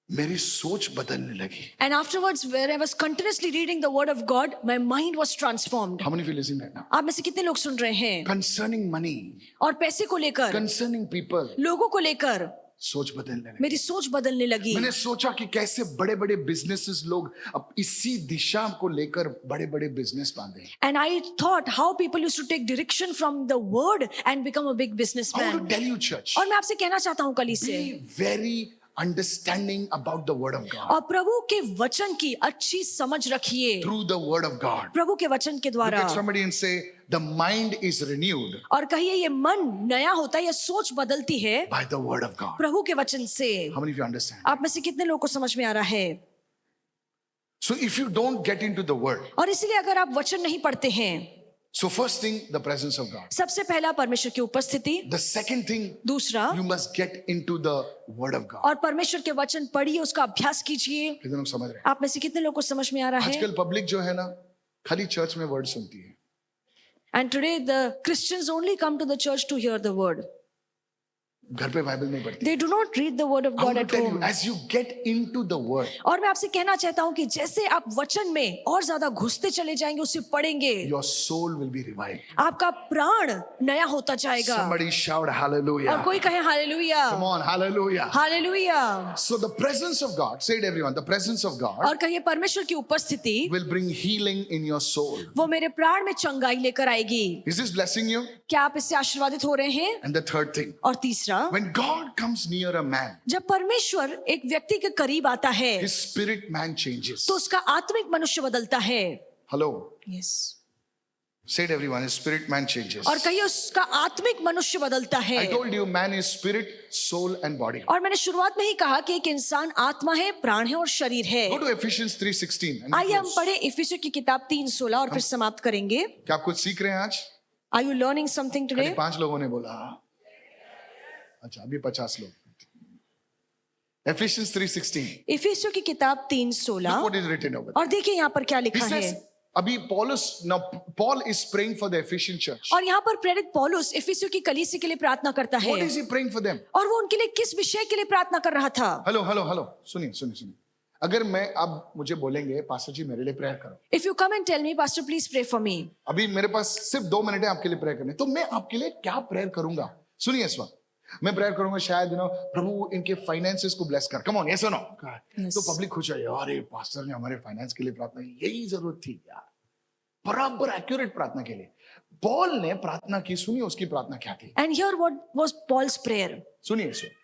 मेरी सोच बदलने लगी. And afterwards, where I was continuously reading the word of God, my mind was transformed. How many of you listening right now? आप में से कितने लोग सुन रहे हैं? Concerning money, और पैसे को लेकर, concerning people. लोगों को लेकर. सोच बदलने लगी। मेरी सोच बदलने लगी। मैंने सोचा कि कैसे बड़े बड़े बिजनेसेस लोग अब इसी दिशा को लेकर बड़े बड़े बिजनेस बांधे। And I thought how people used to take direction from the word and become a big I want businessman. to tell you, church, और मैं आपसे कहना चाहता हूँ कली से, be very understanding about the word of God. और प्रभु के वचन की अच्छी समझ रखिए Through the word of God. प्रभु के वचन के Look द्वारा। at somebody and say, the mind is renewed और कहिए ये मन नया होता है, ये सोच बदलती है by the word of God. प्रभु के वचन से। How many of you understand? आप में से कितने लोगों को समझ में आ रहा है? So if you don't get into the word, और इसलिए अगर आप वचन नहीं पढ़ते हैं, so first thing, the presence of God. सबसे पहला परमेश्वर की उपस्थिति, The second thing, दूसरा you must get into the word of God. और परमेश्वर के वचन पढ़िए, उसका अभ्यास कीजिए। कितने लोग समझ रहे हैं? आप में से कितने लोगों को समझ में आ रहा है? आजकल पब्लिक जो है ना, खाली चर्च में वर्ड सुनती है। And today the Christians only come to the church to hear the word. घर पे बाइबल नहीं पढ़ती। They do not read the word of I God want to at tell you, home. as you get into the word, और मैं आपसे कहना चाहता हूँ कि जैसे आप वचन में और ज्यादा घुसते चले जाएंगे, उसे पढ़ेंगे, your soul will be revived. आपका प्राण नया होता जाएगा। Somebody shout और hallelujah. कोई कहे hallelujah, Come on, hallelujah. Hallelujah. So the presence of God, say it everyone, the presence of God और कहिए परमेश्वर की उपस्थिति will bring healing in your soul. वो मेरे प्राण में चंगाई लेकर आएगी। Is this blessing you? क्या आप इससे आशीर्वादित हो रहे हैं? And the third thing, और तीसरा, when God comes near a man, जब परमेश्वर एक व्यक्ति के करीब आता है his spirit man changes. तो उसका आत्मिक मनुष्य बदलता है। Hello, yes, say it everyone, his spirit man changes. और कहिए उसका आत्मिक मनुष्य बदलता है। I told you, man is spirit, soul and body. और मैंने शुरुआत में ही कहा कि एक इंसान आत्मा है, प्राण है और शरीर है। Go to Ephesians 3:16. and we आइए हम close. पढ़े इफिसियों की किताब 3:16 और फिर समाप्त करेंगे। क्या आप कुछ सीख रहे हैं आज? Are you learning something खाली today? 5 लोगों ने बोला। अच्छा, अभी 50 लोग। Ephesians 3:16. इफिसियों की किताब Look 3:16 what is written over there. और देखिए यहाँ पर क्या He लिखा है। says, अभी Paul is praying for the Ephesian church. और यहाँ पर प्रेरित पौलुस इफिसियों की कलीसिया के लिए प्रार्थना करता है। What is he praying for them? और वो उनके लिए किस विषय के लिए प्रार्थना कर रहा था? हेलो हेलो हेलो, सुनिए। अगर मैं अब मुझे बोलेंगे पास्टर जी मेरे लिए प्रेयर करो, If you come and tell me, Pastor, please pray for me. अभी मेरे पास सिर्फ 2 मिनट है आपके लिए प्रेयर करने, तो मैं आपके लिए क्या प्रेयर करूंगा? सुनिए इस वक्त मैं प्रेयर करूंगा शायद प्रभु इनके फाइनेंसेस को ब्लेस कर। कम ऑन, यस और नो? Yes. तो पब्लिक खुश है, अरे पास्टर ने हमारे फाइनेंस के लिए प्रार्थना की, यही जरूरत थी यार, बराबर एक्यूरेट प्रार्थना के लिए। पॉल ने प्रार्थना की, सुनिए उसकी प्रार्थना क्या थी। And here what was Paul's prayer? सुनिए इस वक्त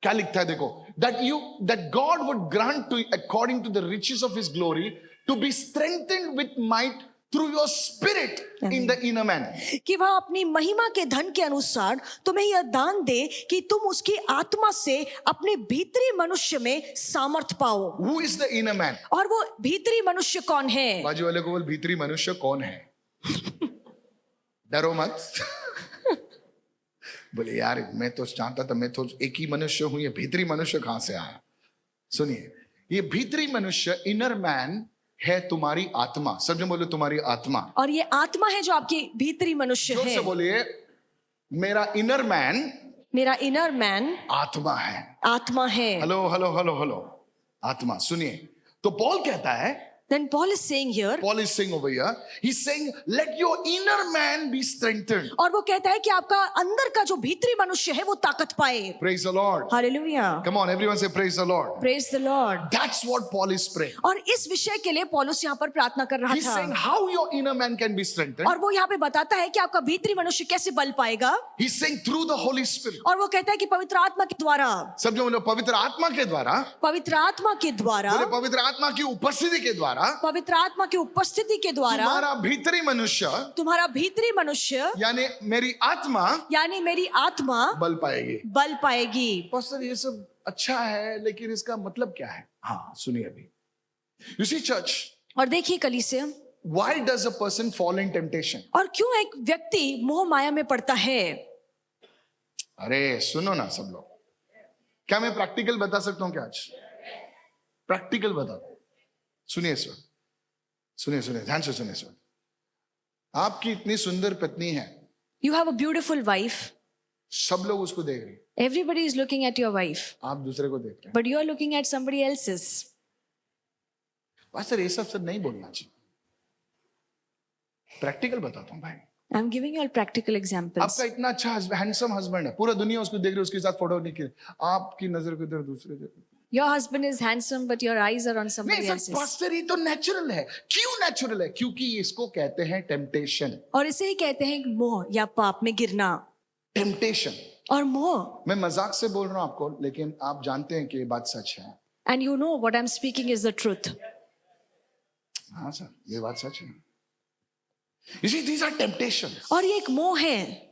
क्या लिखता है, देखो, that God would grant to according to the riches of his glory to be strengthened with might through your spirit in the inner man. कि वह अपनी महिमा के धन के अनुसार तुम्हें यह दान दे कि तुम उसकी आत्मा से अपने भीतरी मनुष्य में सामर्थ पाओ। Who is the inner man? और वो भीतरी मनुष्य कौन है? बाजू वाले को बोल, भीतरी मनुष्य कौन है? डरो मत। बोले यार मैं तो जानता था, मैं तो एक ही मनुष्य हूं, ये भीतरी मनुष्य कहां से आया? सुनिए, ये भीतरी मनुष्य इनर मैन है तुम्हारी आत्मा। सब जो बोलो तुम्हारी आत्मा। और ये आत्मा है जो आपकी भीतरी मनुष्य जोर से है। बोलिए, मेरा इनर मैन मेरा इनर मैन आत्मा है। आत्मा है। हेलो हेलो हेलो हेलो, आत्मा। सुनिए, तो पॉल कहता है, Then Paul is saying here, Paul is saying over here, he's saying let your inner man be strengthened. और वो कहता है कि आपका अंदर का जो भीतरी मनुष्य है वो ताकत पाए। Praise the Lord. Hallelujah. Come on, everyone say praise the Lord. Praise the Lord. That's what Paul is praying. और इस विषय के लिए पौलुस यहाँ पर प्रार्थना कर रहा He's saying था। how your inner man can be strengthened. और वो यहाँ पे बताता है कि आपका भीतरी मनुष्य कैसे बल पाएगा। He's saying through the Holy Spirit. और वो कहता है कि पवित्र आत्मा के द्वारा, सब जो बोलो पवित्र आत्मा के द्वारा, पवित्र आत्मा के द्वारा, बोले पवित्र आत्मा की उपस्थिति के द्वारा, पवित्र आत्मा की उपस्थिति के द्वारा तुम्हारा भीतरी मनुष्य तुम्हारा भीतरी मनुष्य यानी मेरी आत्मा यानी मेरी आत्मा बल पाएगी। बल पाएगी। पास्टर ये सब अच्छा है, लेकिन इसका मतलब क्या है? हाँ सुनिए अभी। You see church, और देखिए कलीसिया, why does a person fall in temptation? और क्यों एक व्यक्ति मोह माया में पड़ता है? अरे सुनो ना सब लोग, क्या मैं प्रैक्टिकल बता सकता हूं क्या आज? प्रैक्टिकल बता दो। सुनिए इस वक्त, सुनिए ध्यान से सुनिए इस वक्त। आपकी इतनी सुंदर पत्नी है, You have a beautiful wife. सब लोग उसको देख रहे हैं, Everybody is looking at your wife, आप दूसरे को देख रहे हैं। but you are looking at somebody else's. Pastor ये सब नहीं बोलना चाहिए। प्रैक्टिकल बताता हूं भाई, I'm giving you all practical examples. आपका इतना अच्छा हैंडसम हस्बैंड है, पूरा दुनिया उसको देख रही है, उसके साथ फोटो नहीं खींच, आपकी नजर किधर दूसरे जगह। Your husband is handsome, but your eyes are on somebody नहीं सर, else's. पास्टर ये तो नेचुरल है। क्यों नेचुरल है? क्योंकि इसको कहते हैं टेम्पटेशन। और इसे ही कहते हैं मोह या पाप में गिरना। टेम्पटेशन। और मोह। मैं मजाक से बोल रहा हूं आपको, लेकिन आप जानते हैं कि ये बात सच है। And you know what I'm speaking is the truth. हाँ सर, ये बात सच है। You see, these are temptations. और ये एक मोह है।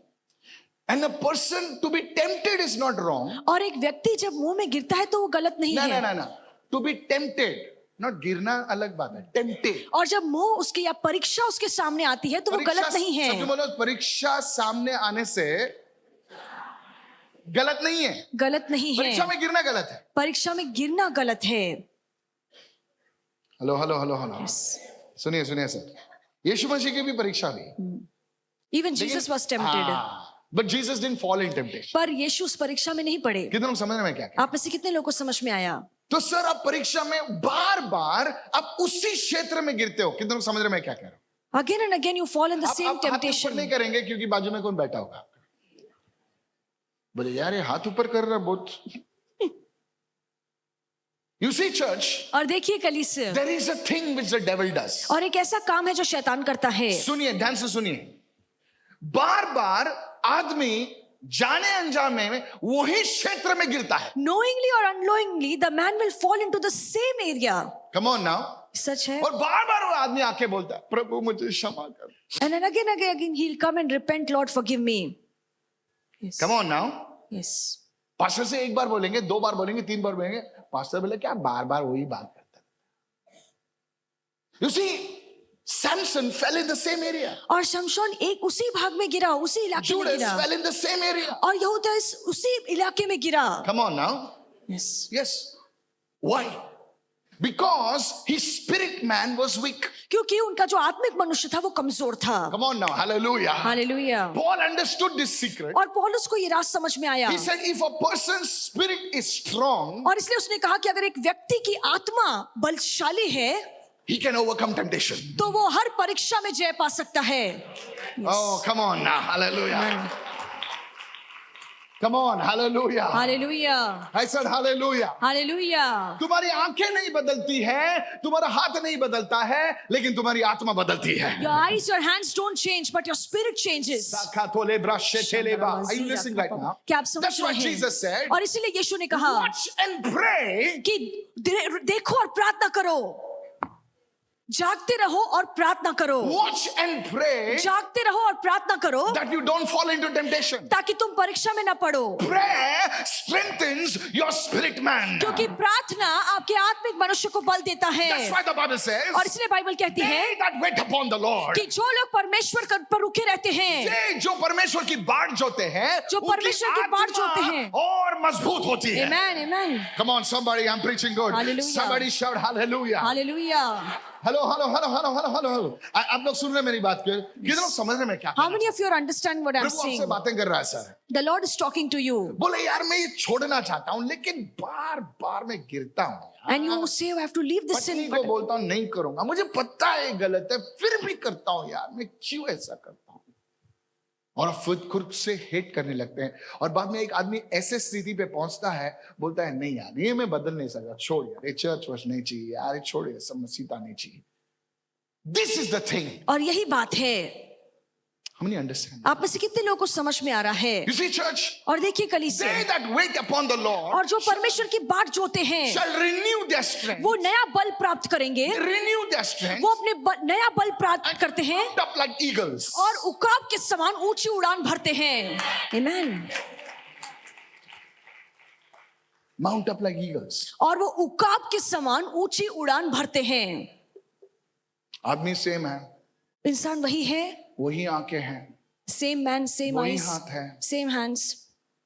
And a person to be tempted is not wrong. और एक व्यक्ति जब मोह में गिरता है तो वो गलत नहीं है। ना। To be tempted, not गिरना अलग बात है। Tempted. और जब मोह उसकी या परीक्षा उसके सामने आती है तो वो गलत नहीं है। सबसे बोलो, परीक्षा सामने आने से गलत नहीं है। गलत नहीं है। परीक्षा में गिरना गलत है। परीक्षा में गिरना गलत है। हेलो। सुनिए सर, यीशु मसीह की भी परीक्षा हुई। Even Jesus was tempted. But Jesus didn't fall in temptation. पर यीशु उस परीक्षा में नहीं पड़े। कितने लोग समझ रहे हैं क्या कह? आप में से कितने लोगों को समझ में आया? तो सर, आप परीक्षा में बार आप उसी क्षेत्र में गिरते हो। कितने लोग समझ रहे हैं मैं क्या कह रहा हूं? Again and again you fall in the same आप हाथ ऊपर temptation. नहीं करेंगे क्योंकि बाजू में कौन बैठा होगा। बोले यार ये हाथ ऊपर कर रहा है बहुत। You see church, और देखिए कलीसिया, there is a thing which the devil does. और एक ऐसा काम है जो शैतान करता है। सुनिए, ध्यान से सुनिए। बार आदमी जाने अनजाने में वही क्षेत्र में गिरता है। Knowingly or unknowingly, the man will fall into the same area. Come on now. सच है। और बार वो आदमी आके बोलता है, प्रभु मुझे क्षमा कर। And then again he'll come and repent, Lord forgive me. Yes. Come on now. Yes. Pastor से एक बार बोलेंगे, 2 बार बोलेंगे, 3 बार बोलेंगे, पास्टर बोले क्या बार वही बात करता है। You see, Samson fell in the same area. और शमशोन एक उसी भाग में गिरा, उसी इलाके में Judas गिरा। fell in the same area. और यहूदा उसी इलाके में गिरा। Come on now. Yes. Why? Because his spirit man was weak. क्योंकि उनका जो आत्मिक मनुष्य था वो कमजोर था। Come on now. Hallelujah. Hallelujah. Paul understood this secret. और पौलुस को ये राज समझ में आया। He said if a person's spirit is strong, और इसलिए उसने कहा कि अगर एक व्यक्ति की आत्मा बलशाली है, he can overcome temptation. तो वो हर परीक्षा में जय पा सकता है। Oh, come on now. Hallelujah. Come on. Hallelujah. Hallelujah. I said hallelujah. Hallelujah. तुम्हारी आंखें नहीं बदलती हैं, तुम्हारा हाथ नहीं बदलता है, लेकिन तुम्हारी आत्मा बदलती है। Your eyes, your hands don't change, but your spirit changes. Are you listening right now? क्या आप समझ That's रहे what हैं? Jesus said. और इसीलिए यीशु ने कहा Watch and pray. कि देखो और प्रार्थना करो, जागते रहो और प्रार्थना करो। Watch and pray जागते रहो और प्रार्थना करो that you don't fall into temptation. ताकि तुम परीक्षा में न पड़ो। Prayer strengthens your spirit man. क्योंकि प्रार्थना आपके आत्मिक मनुष्य को बल देता है। That's why the Bible says, और इसलिए बाइबल कहती है they that wait upon the Lord. कि जो लोग परमेश्वर पर रुके रहते हैं, ये जो परमेश्वर की बाट जोते हैं, जो उनकी परमेश्वर की बाट जोते हैं, आत्मा और मजबूत होती है। Amen, amen. Come on, somebody, I'm preaching good. Hallelujah. Somebody shout hallelujah. Hallelujah. Hello. आप लोग सुन रहे हैं मेरी बात के? कितने लोग समझ रहे हैं मैं क्या? How many of you are understanding what I'm प्रभु आपसे saying? बातें कर रहा है sir. The Lord is talking to you. बोले यार मैं ये छोड़ना चाहता हूँ, लेकिन बार मैं गिरता हूँ। And you say you have to leave this पत्नी sin, को but बोलता हूँ नहीं करूंगा, मुझे पता है गलत है, फिर भी करता हूँ यार, मैं क्यों ऐसा करता हूँ? और खुद से हेट करने लगते हैं, और बाद में एक आदमी ऐसे स्थिति पे पहुंचता है, बोलता है नहीं यार ये मैं बदल नहीं सकता, छोड़ यार, ये चर्च वर्च नहीं चाहिए यार, छोड़ यार, सब मसीता नहीं चाहिए। This is the thing. और यही बात है। हम नहीं अंडरस्टैंड। आप में से कितने लोगों को समझ में आ रहा है? You see church, और देखिए कलीसिया, they that wait upon the Lord और जो परमेश्वर की बाट जोते हैं shall renew their strength. वो नया बल प्राप्त करेंगे। Renew their strength. वो अपने नया बल प्राप्त करते हैं Mount up like eagles. और उकाब के समान ऊंची उड़ान भरते हैं। Amen. Mount up like eagles. और वो उकाब के समान ऊंची उड़ान भरते हैं। आदमी सेम है, इंसान वही है, वही आंखें हैं, सेम मैन, सेम वही आईज, हाथ है, सेम हैंड्स,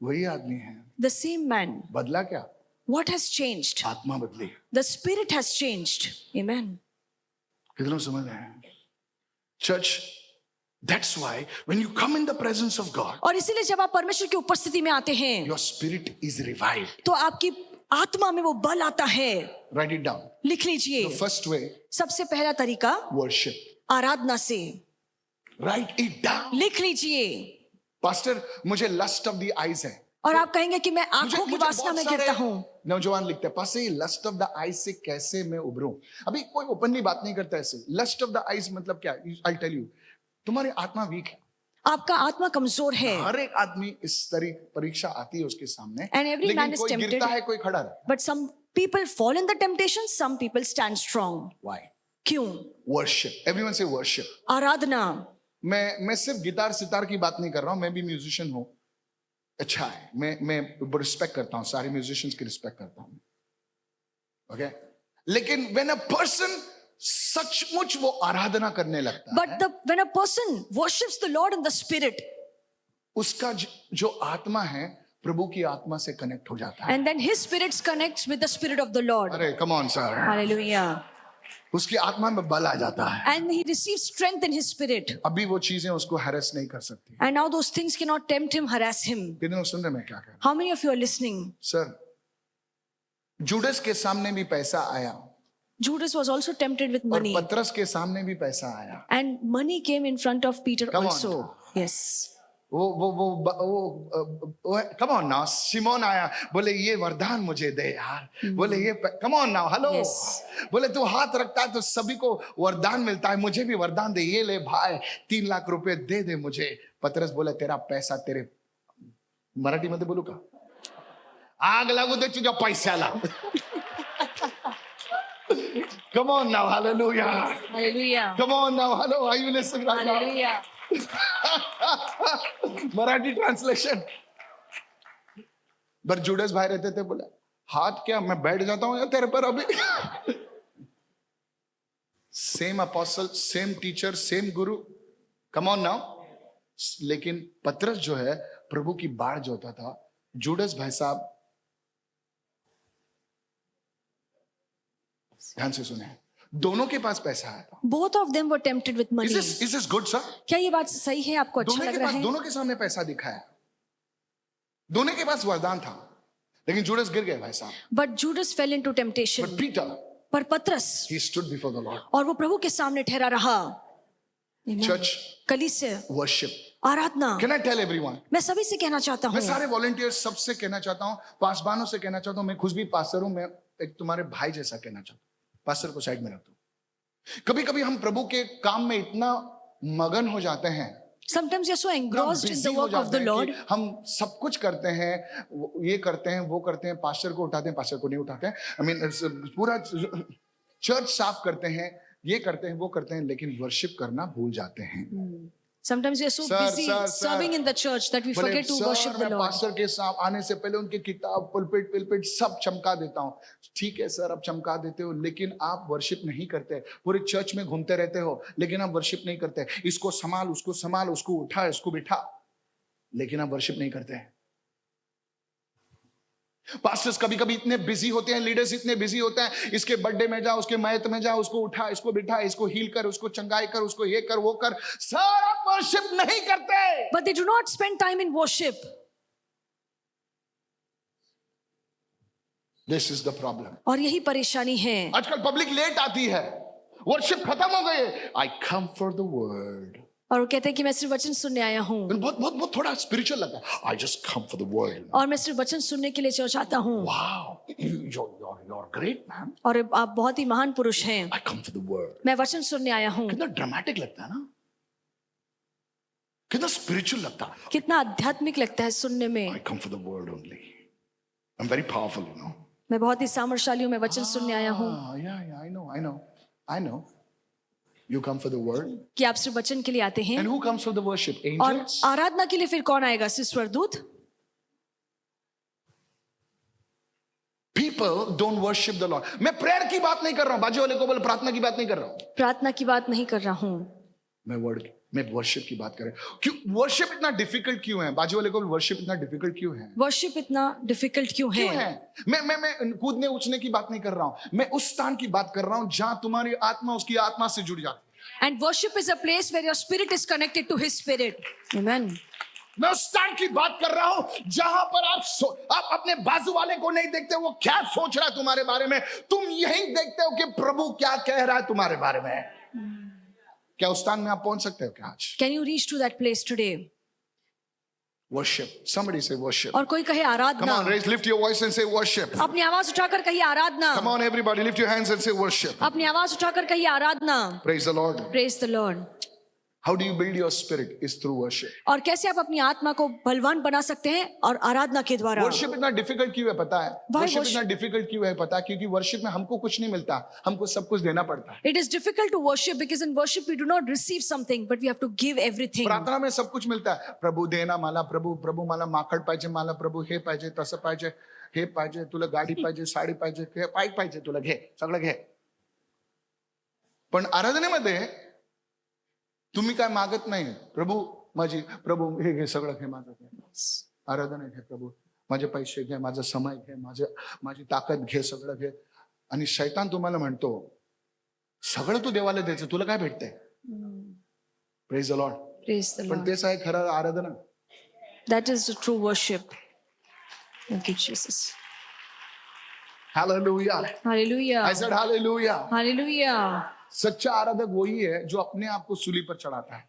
वही आदमी है, द सेम मैन। बदला क्या? What has changed? आत्मा बदली। The spirit has changed. Amen. कितने लोग समझ रहे हैं? Church, that's why when you come in the presence of God, और इसीलिए जब आप परमेश्वर की उपस्थिति में आते हैं your spirit is revived. तो आपकी आत्मा में वो बल आता है। Write it down. लिख लीजिए। The first way, सबसे पहला तरीका worship. आराधना से। Right it down. लिख लीजिए। पास्टर मुझे लस्ट ऑफ द आईज है, और आप कहेंगे कि मैं आंखों की मुझे वासना बहुत में सारे गिरता हूँ। नौजवान लिखते हैं पास्टर ये लस्ट ऑफ द आईज से कैसे मैं उभरूं। अभी कोई ओपनली बात नहीं करता ऐसे। लस्ट ऑफ द आईज मतलब क्या? आई टेल यू, तुम्हारी आत्मा वीक है। आपका आत्मा कमजोर है। हर एक आदमी इस तरह परीक्षा आती है उसके सामने, And every man लेकिन is कोई tempted. गिरता है, कोई खड़ा रहता है। But some people fall in the temptation, some people stand strong. Why? क्यों? Worship. Everyone say worship. आराधना। मैं सिर्फ गिटार सितार की बात नहीं कर रहा हूं, मैं भी म्यूजिशियन हूं। अच्छा है, मैं रिस्पेक्ट करता हूं, सारे म्यूजिशियंस की रिस्पेक्ट करता हूं, ओके? लेकिन व्हेन अ पर्सन सचमुच वो आराधना करने लगता But है, when a person worships the Lord in the spirit, उसका जो आत्मा है प्रभु की आत्मा से कनेक्ट हो जाता है। and then his spirit connects with the spirit of the Lord. अरे कम ऑन सर, Hallelujah. उसकी आत्मा में बल आ जाता है। And he receives strength in his spirit. अभी वो चीजें उसको हैरेस नहीं कर सकती। And now those things cannot tempt him, harass him. कितने लोग सुन रहे मैं क्या कह रहा How many of you are listening? हूं? सर, जुडस के सामने भी पैसा आया Judas was also tempted with और money. पतरस के सामने भी पैसा आया। And money came in front of Peter Come on. also. Yes. वो कम ऑन नाउ, सिमोन आया, बोले ये वरदान मुझे दे यार, बोले ये come on now, hello, Yes. बोले तू हाथ रखता है तो सभी को वरदान मिलता है, मुझे भी वरदान दे, ये ले भाई 3 लाख रुपए दे दे मुझे। पतरस बोले तेरा पैसा तेरे, मराठी मध्ये बोलू का, आग लागू दे तुझ्या पैशाला। Come on now, hallelujah. Hallelujah. Come on now, hello, are you listening right now? Hallelujah. Marathi translation. पर जुडस भाई रहते थे, बोला हाथ क्या, मैं बैठ जाता हूं या तेरे पर अभी। Same apostle, same teacher, same Guru, come on now. लेकिन पतरस जो है प्रभु की बाढ़ जो होता था, जुडस भाई साहब ध्यान से सुने, दोनों के पास पैसा आया था। Both of them were tempted with money. Is this good, sir? क्या ये बात सही है? आपको अच्छा दोनों लग के रहा पास, है? दोनों के सामने पैसा दिखाया, दोनों के पास वरदान था, लेकिन जुडस गिर गए भाई साहब। But Judas fell into temptation. But Peter, पर पतरस, he stood before the Lord. और वो प्रभु के सामने ठहरा रहा। Amen. Church, कलीसिया, worship. Aradhana. Can I tell everyone? मैं सभी से कहना चाहता मैं हूँ, सारे वॉलंटियर्स सबसे कहना चाहता हूँ, पासबानों से कहना चाहता हूँ, मैं खुद भी पास्टर हूँ, मैं एक तुम्हारे भाई जैसा कहना चाहता हूँ। पास्टर को साइड में रख दो। कभी कभी हम प्रभु के काम में इतना मगन हो जाते हैं, sometimes you're so engrossed in the busy हो work of जाते the हैं Lord. कि हम सब कुछ करते हैं, ये करते हैं, वो करते हैं, पास्टर को उठाते हैं, पास्टर को नहीं उठाते हैं, आई मीन पूरा चर्च साफ करते हैं, ये करते हैं, वो करते हैं, लेकिन वर्शिप करना भूल जाते हैं। Sometimes we're so busy serving in the church that we बोले, forget to "sir, worship the मैं Lord." पास्टर के साथ आने से पहले उनकी किताब, पुलपिट सब चमका देता हूँ। ठीक है सर, आप चमका देते हो, लेकिन आप वर्शिप नहीं करते। पूरे चर्च में घूमते रहते हो, लेकिन आप वर्शिप नहीं करते। इसको संभाल, उसको उठा, इसको बिठा, लेकिन आप वर्शिप नहीं करते। पास्टर्स कभी कभी इतने बिजी होते हैं, लीडर्स इतने बिजी होते हैं, इसके बर्थडे में जा, उसके मयत में जा, उसको उठा, इसको बिठा, इसको हील कर, उसको चंगाई कर, उसको ये कर, वो कर। सर आप वर्शिप नहीं करते। But they do not spend time in worship. This is the problem. और यही परेशानी है। आजकल पब्लिक लेट आती है, वर्शिप खत्म हो गई। आई कम फॉर द वर्ड, और वो कहते हैं कि मैं सिर्फ वचन सुनने आया हूँ, बहुत बहुत बहुत थोड़ा स्पिरिचुअल लगता है। I just come for the word. और मैं सिर्फ वचन सुनने के लिए चाहता हूँ। Wow, you're great man. और आप बहुत ही महान पुरुष हैं। I come for the word. मैं वचन सुनने आया हूँ। कितना ड्रामेटिक लगता है ना, कितना स्पिरिचुअल लगता है। कितना आध्यात्मिक लगता है सुनने में। I come for the word only. I'm very powerful, you know. मैं बहुत ही सामर्थशाली हूँ, मैं वचन सुनने आया हूँ। Yeah, I know. You come for the word. कि आप सिर्फ वचन के लिए आते हैं। And who comes for the worship? और Angels. आराधना के लिए फिर कौन आएगा? सिर्फ स्वर्गदूत? People don't worship the Lord. मैं प्रेयर की बात नहीं कर रहा हूँ, बाजू वाले को बोले प्रार्थना की बात नहीं कर रहा हूँ, प्रार्थना की बात नहीं कर रहा हूँ, मैं वर्शिप की बात कर रहा हूँ। क्यों वर्शिप इतना डिफिकल्ट क्यों है? बाजू वाले को वर्शिप इतना डिफिकल्ट क्यों है? वर्शिप इतना डिफिकल्ट क्यों क्यों है? है? मैं कूदने उछने की बात नहीं कर रहा हूँ, मैं उस स्थान की बात कर रहा हूँ जहां तुम्हारी आत्मा उसकी आत्मा से जुड़ जाती है। And worship is a place where your spirit is connected to His Spirit. Amen. मैं उस स्थान की बात कर रहा हूं जहां पर आप अपने बाजू वाले को नहीं देखते वो क्या सोच रहा है तुम्हारे बारे में, तुम यही देखते हो कि प्रभु क्या कह रहा है तुम्हारे बारे में। क्या उस स्थान में आप पहुंच सकते हो क्या आज? Can you reach to that place today? Worship. Somebody say worship. और कोई कहे Come Aradhana. on, lift your voice and say worship. अपनी आवाज उठाकर कहिए आराधना. Come on, everybody, lift your hands and say worship. अपनी आवाज उठाकर कहिए आराधना. Praise the Lord. Praise the Lord. How do you build your spirit? Is through worship. और कैसे आप अपनी आत्मा को बलवान बना सकते हैं? और आराधना के द्वारा. वर्शिप इतना डिफिकल्ट क्यों है पता है? Why worship worship? इतना डिफिकल्ट क्यों है पता है? क्योंकि वर्शिप में हमको कुछ नहीं मिलता, हमको सब कुछ देना पड़ता है। It is difficult to worship because in worship we do not receive something, but we have to give everything. प्रार्थना में सब कुछ मिलता है। प्रभु देना मला, प्रभु मला माकड पाहिजे, मला प्रभु हे पाहिजे, तसं पाहिजे, हे पाहिजे, तुला गाडी पाहिजे, साडी पाहिजे, हे पाहिजे, तुला घे, सगळं घे। पण आराधनेमध्ये तुम्ही काय मागत नाही, प्रभू हे घे, सगळं घे, माझं घे। आराधना घे प्रभू, माझे पैसे घे, माझा समय घे, माझी ताकद घे, सगळं घे। आणि शैतान तुम्हाला म्हणतो सगळं तू देवाला द्यायचं, तुला काय भेटतंय? Praise the lord. Praise the पण Lord. तेच आहे खरं आराधना. That is the true worship. Thank you, Jesus. Hallelujah. Hallelujah. I said hallelujah. Hallelujah. सच्चा आराधक वही है जो अपने आप को सूली पर चढ़ाता है,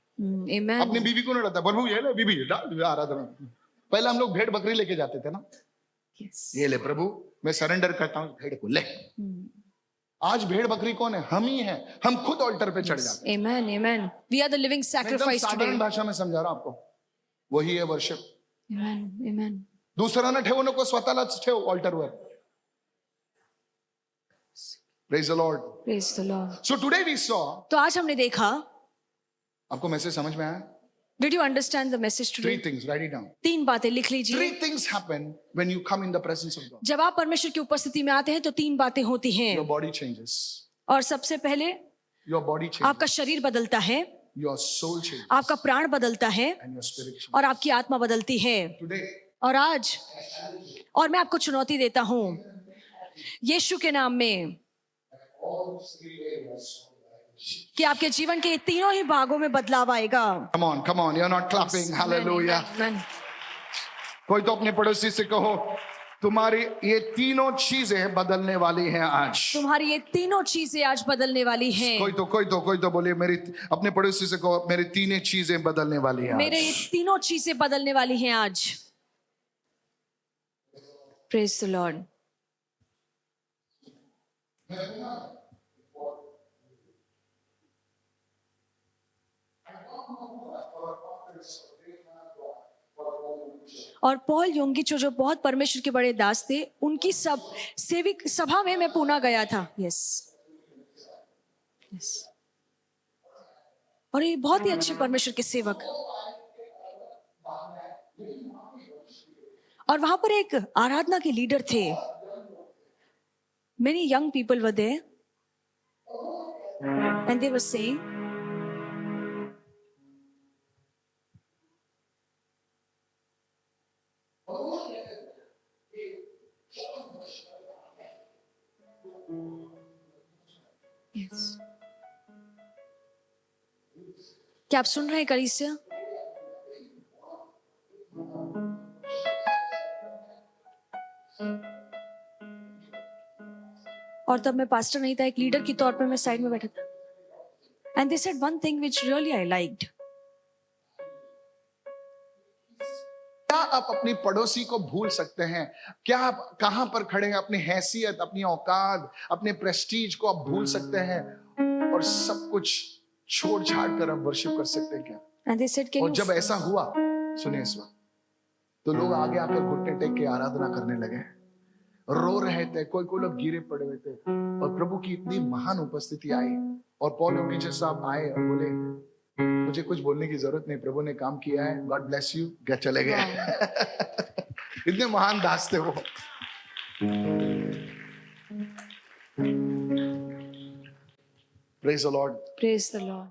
Amen. अपनी बीवी को नहीं डालता। प्रभु ये ले बीबी, डाल आराधना। पहले हम लोग भेड़ बकरी लेके जाते थे ना, Yes. ये ले प्रभु, मैं सरेंडर करता हूँ भेड़ को, ले। आज भेड़ बकरी कौन है? हम ही हैं। हम खुद ऑल्टर पे चढ़ जाते हैं। Amen. Amen. We are the living मैं एकदम sacrifice साधारण today. भाषा में समझा रहा हूं आपको, वही है वर्शिप। Amen. Amen. दुसऱ्यांना ठेवू नको, स्वतःलाच ठेव ऑल्टरवर। Praise the lord. Praise the Lord. So today we saw, तो आज हमने देखा, आपको मैसेज समझ में आया? did you understand the message three today? Things, right it down. 3 बातें लिख लीजिए. Three things happen when you come in the presence of God. जब आप परमेश्वर की उपस्थिति में आते हैं तो 3 बातें होती हैं. योर बॉडी चेंजेस, और सबसे पहले योर बॉडी आपका चेंजेस, शरीर बदलता है, योर सोल चेंजेस, आपका प्राण बदलता है एंड योर स्पिरिट। और आपकी आत्मा बदलती है. टुडे और आज, और मैं आपको चुनौती देता हूं यीशु के नाम में कि आपके जीवन के ये तीनों ही भागों में बदलाव आएगा. come on, you're not clapping. Hallelujah. Amen. कोई तो अपने पड़ोसी से कहो, तुम्हारी ये तीनों चीजें बदलने वाली हैं आज। तुम्हारी ये तीनों चीजें आज बदलने वाली हैं. कोई तो बोले, मेरी अपने पड़ोसी से कहो, मेरी तीनों चीजें बदलने वाली हैं मेरे ये आज। तीनों चीजें बदलने वाली हैं आज. Praise the Lord. और पॉल योंगिचो जो बहुत परमेश्वर के बड़े दास थे, उनकी सब सेविक सभा में मैं पुणे गया था. यस. और ये बहुत ही अच्छे परमेश्वर के सेवक. और वहां पर एक आराधना के लीडर थे. Many young people were there and they were saying, yes. क्या आप सुन रहे हैं कलीसिया? और तब मैं पास्टर नहीं था, एक लीडर के तौर पर मैं साइड में बैठा था. And they said one thing which really I liked. क्या आप अपनी पड़ोसी को भूल सकते हैं? क्या आप कहां पर खड़े हैं? अपनी हैसियत, अपनी औकात, अपने प्रेस्टीज को आप भूल सकते हैं और सब कुछ छोड़ छाड़ कर आप वर्शिप कर सकते हैं क्या? एंड दे सेड कैन और यू, जब ऐसा हुआ, सुनिए इस वक्त, तो लोग आगे आकर घुटने टेक के आराधना करने लगे, रो रहे थे, कोई लोग गिरे पड़े हुए थे, और प्रभु की इतनी महान उपस्थिति आई। और पॉल योंगिचो साहब आए और बोले, मुझे कुछ बोलने की जरूरत नहीं, प्रभु ने काम किया है, गॉड ब्लेस यू, क्या चले गए। इतने महान दास थे वो। Praise the Lord. Praise the Lord.